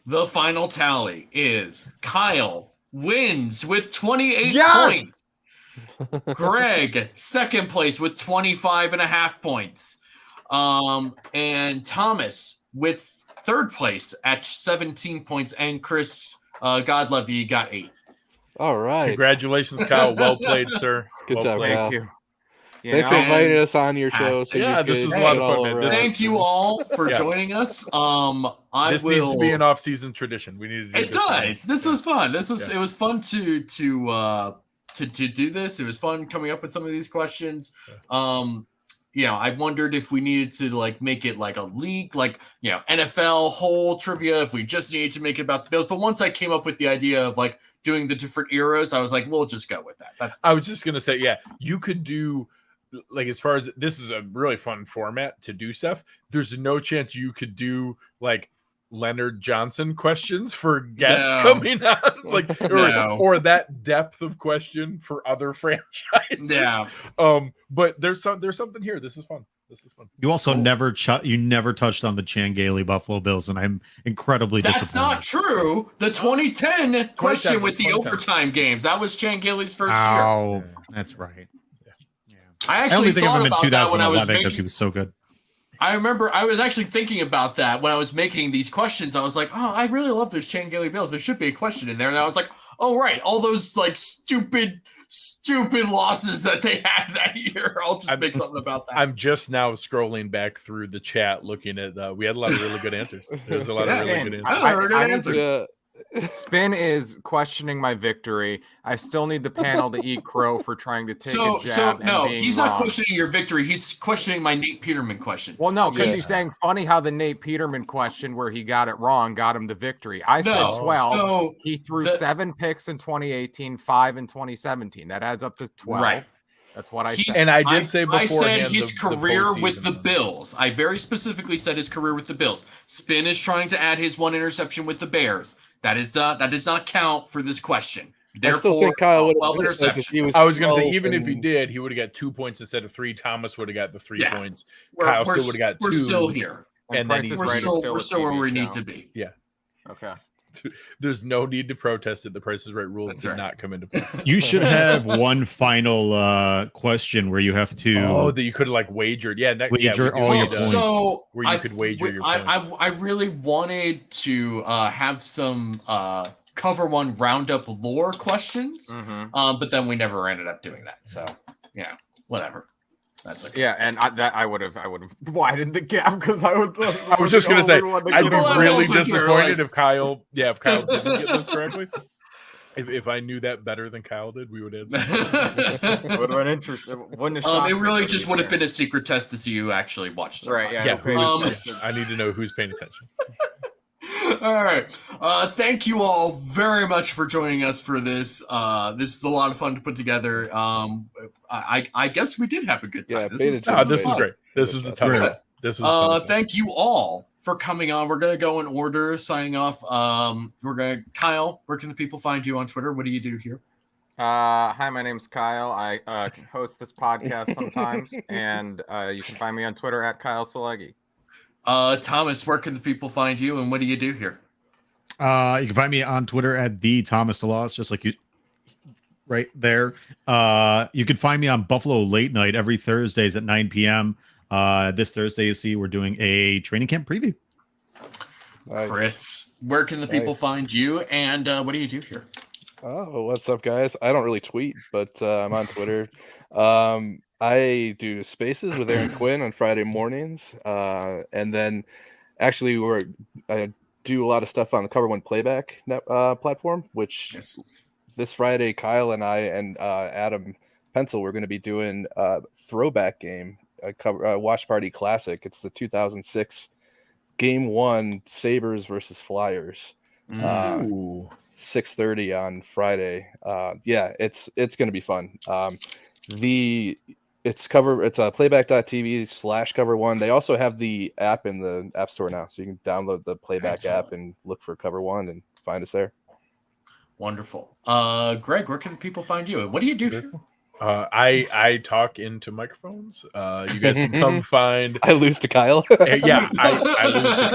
the final tally is Kyle wins with 28 points. Greg, second place with 25.5 points. And Thomas with third place at 17 points. And Chris, God love you, got 8. All right. Congratulations, Kyle. Well played, sir. Good job, played. Kyle. Thank you. Thanks for inviting us on your show. So this was a lot of fun, man. Thank you all for joining us. This needs to be an off-season tradition. We need to do it does. This was fun. It was fun to do this. It was fun coming up with some of these questions. I wondered if we needed to make it like a league, NFL whole trivia, if we just needed to make it about the Bills. But once I came up with the idea of doing the different eras, I was like, we'll just go with that. I was just gonna say, you could do as far as this is a really fun format to do stuff. There's no chance you could do Leonard Johnson questions for guests coming on, or that depth of question for other franchises. Yeah. But there's something here. This is fun. You also never touched on the Chan Gailey Buffalo Bills, and I'm incredibly disappointed. That's not true. The 2010 question with the overtime games, that was Chan Gailey's first year. Oh, that's right. I actually think of him in about that when I was 2011 because he was so good. I remember I was actually thinking about that when I was making these questions. I was like, oh, I really love those Chan Gailey Bills. There should be a question in there. And I was like, oh, right. All those stupid losses that they had that year. I'll just make something about that. I'm just now scrolling back through the chat looking at we had a lot of really good answers. There's a lot of really good answers. I heard good answers. Spin is questioning my victory. I still need the panel to eat crow for trying to take a jab. So no, he's wrong. not questioning your victory. He's questioning my Nate Peterman question. Well, no, because he's saying funny how the Nate Peterman question where he got it wrong got him the victory. I said 12. So he threw 7 picks in 2018, 5 in 2017. That adds up to 12. Right. That's what I said. And I did say before. I said his career with the Bills. I very specifically said his career with the Bills. Spin is trying to add his 1 interception with the Bears. That does not count for this question. Therefore, I still think Kyle would have interceptions. I was going to say, even if he did, he would have got 2 points instead of 3. Thomas would have got the 3 points. Kyle still would have got 2. We're still here. And then we're still where we need to be. Yeah. Okay. There's no need to protest it. The Price is Right rules did not come into play. You should have one final question where you have to that you could have wagered. Wager all your points. So where you could wager your points. I really wanted to have some cover 1 Roundup lore questions, but then we never ended up doing that. So whatever. That's okay. Yeah, and I would have widened the gap because I was just gonna say I'd be really disappointed if Kyle didn't get this correctly. If I knew that better than Kyle did, we would answer. It would have been interesting. It really just would have been a secret test to see who actually watched it. Right. Yeah. Yes. I need to know who's paying attention. All right. Thank you all very much for joining us for this. This is a lot of fun to put together. I guess we did have a good time. Yeah, this is great. This was a ton of fun. Thank you all for coming on. We're gonna go in order, signing off. Kyle, where can the people find you on Twitter? What do you do here? Hi, my name's Kyle. I host this podcast sometimes, and you can find me on Twitter at Kyle Silagyi. Thomas, where can the people find you, and what do you do here? You can find me on Twitter at the Thomas DeLaus, just like you. right there. You can find me on Buffalo Late Night every Thursdays at 9 p.m. This Thursday, you see, we're doing a training camp preview. Nice. Chris, where can the people find you, and what do you do here? Oh, what's up, guys? I don't really tweet, but I'm on Twitter. I do Spaces with Aaron Quinn on Friday mornings, and then actually I do a lot of stuff on the Cover One Playback platform, which this Friday, Kyle and I and Adam Pencil, we're going to be doing a throwback game, a Watch Party Classic. It's the 2006 Game 1 Sabres versus Flyers. 6:30 on Friday. It's going to be fun. It's a playback.tv/Cover One. They also have the app in the App Store now, so you can download the Playback app and look for Cover One and find us there. Wonderful. Greg, where can people find you? What do you do here? I talk into microphones. You guys can come find. I lose to Kyle. Yeah, I lose to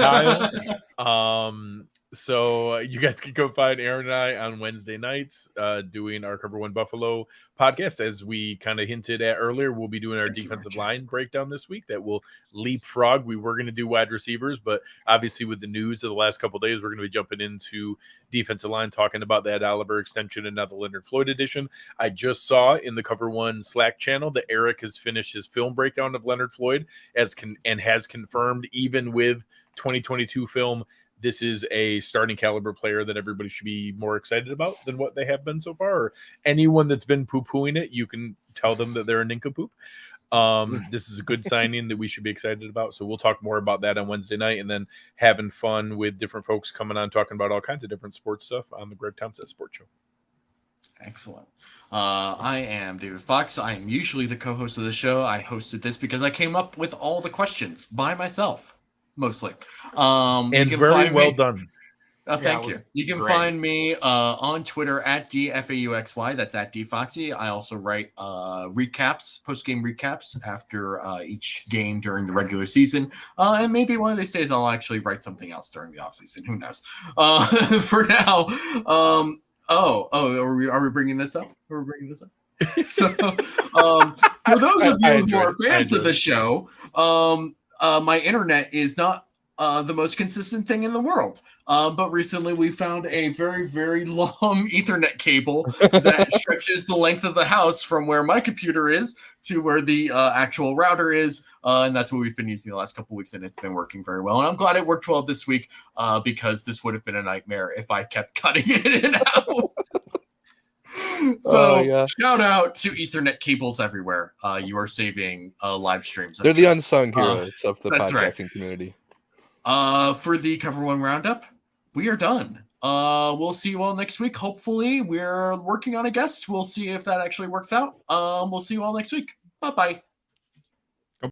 Kyle. So you guys can go find Aaron and I on Wednesday nights doing our Cover One Buffalo podcast. As we kind of hinted at earlier, we'll be doing our defensive line breakdown this week that will leapfrog. We were going to do wide receivers, but obviously with the news of the last couple of days, we're going to be jumping into defensive line, talking about that Oliver extension and now the Leonard Floyd edition. I just saw in the Cover One Slack channel that Eric has finished his film breakdown of Leonard Floyd and has confirmed, even with 2022 film, this is a starting caliber player that everybody should be more excited about than what they have been so far. Or anyone that's been poo-pooing it, you can tell them that they're a nincompoop. This is a good signing that we should be excited about. So we'll talk more about that on Wednesday night, and then having fun with different folks coming on talking about all kinds of different sports stuff on the Greg Tompsett Sports Show. Excellent. I am David Fox. I am usually the co-host of the show. I hosted this because I came up with all the questions by myself. Mostly. And very well done. Thank you. You can find me on Twitter at DFAUXY. That's at DFoxy. I also write recaps, post-game recaps after each game during the regular season. And maybe one of these days I'll actually write something else during the offseason. Who knows? For now, are we bringing this up? So, for those of you who are fans of the show, my internet is not the most consistent thing in the world. But recently we found a very, very long Ethernet cable that stretches the length of the house from where my computer is to where the actual router is. And that's what we've been using the last couple of weeks, and it's been working very well. And I'm glad it worked well this week because this would have been a nightmare if I kept cutting it in and out. So shout out to Ethernet cables everywhere. You are saving live streams. They're the unsung heroes of the podcasting community. For the Cover One Roundup, we are done. We'll see you all next week. Hopefully, we're working on a guest. We'll see if that actually works out. We'll see you all next week. Bye-bye.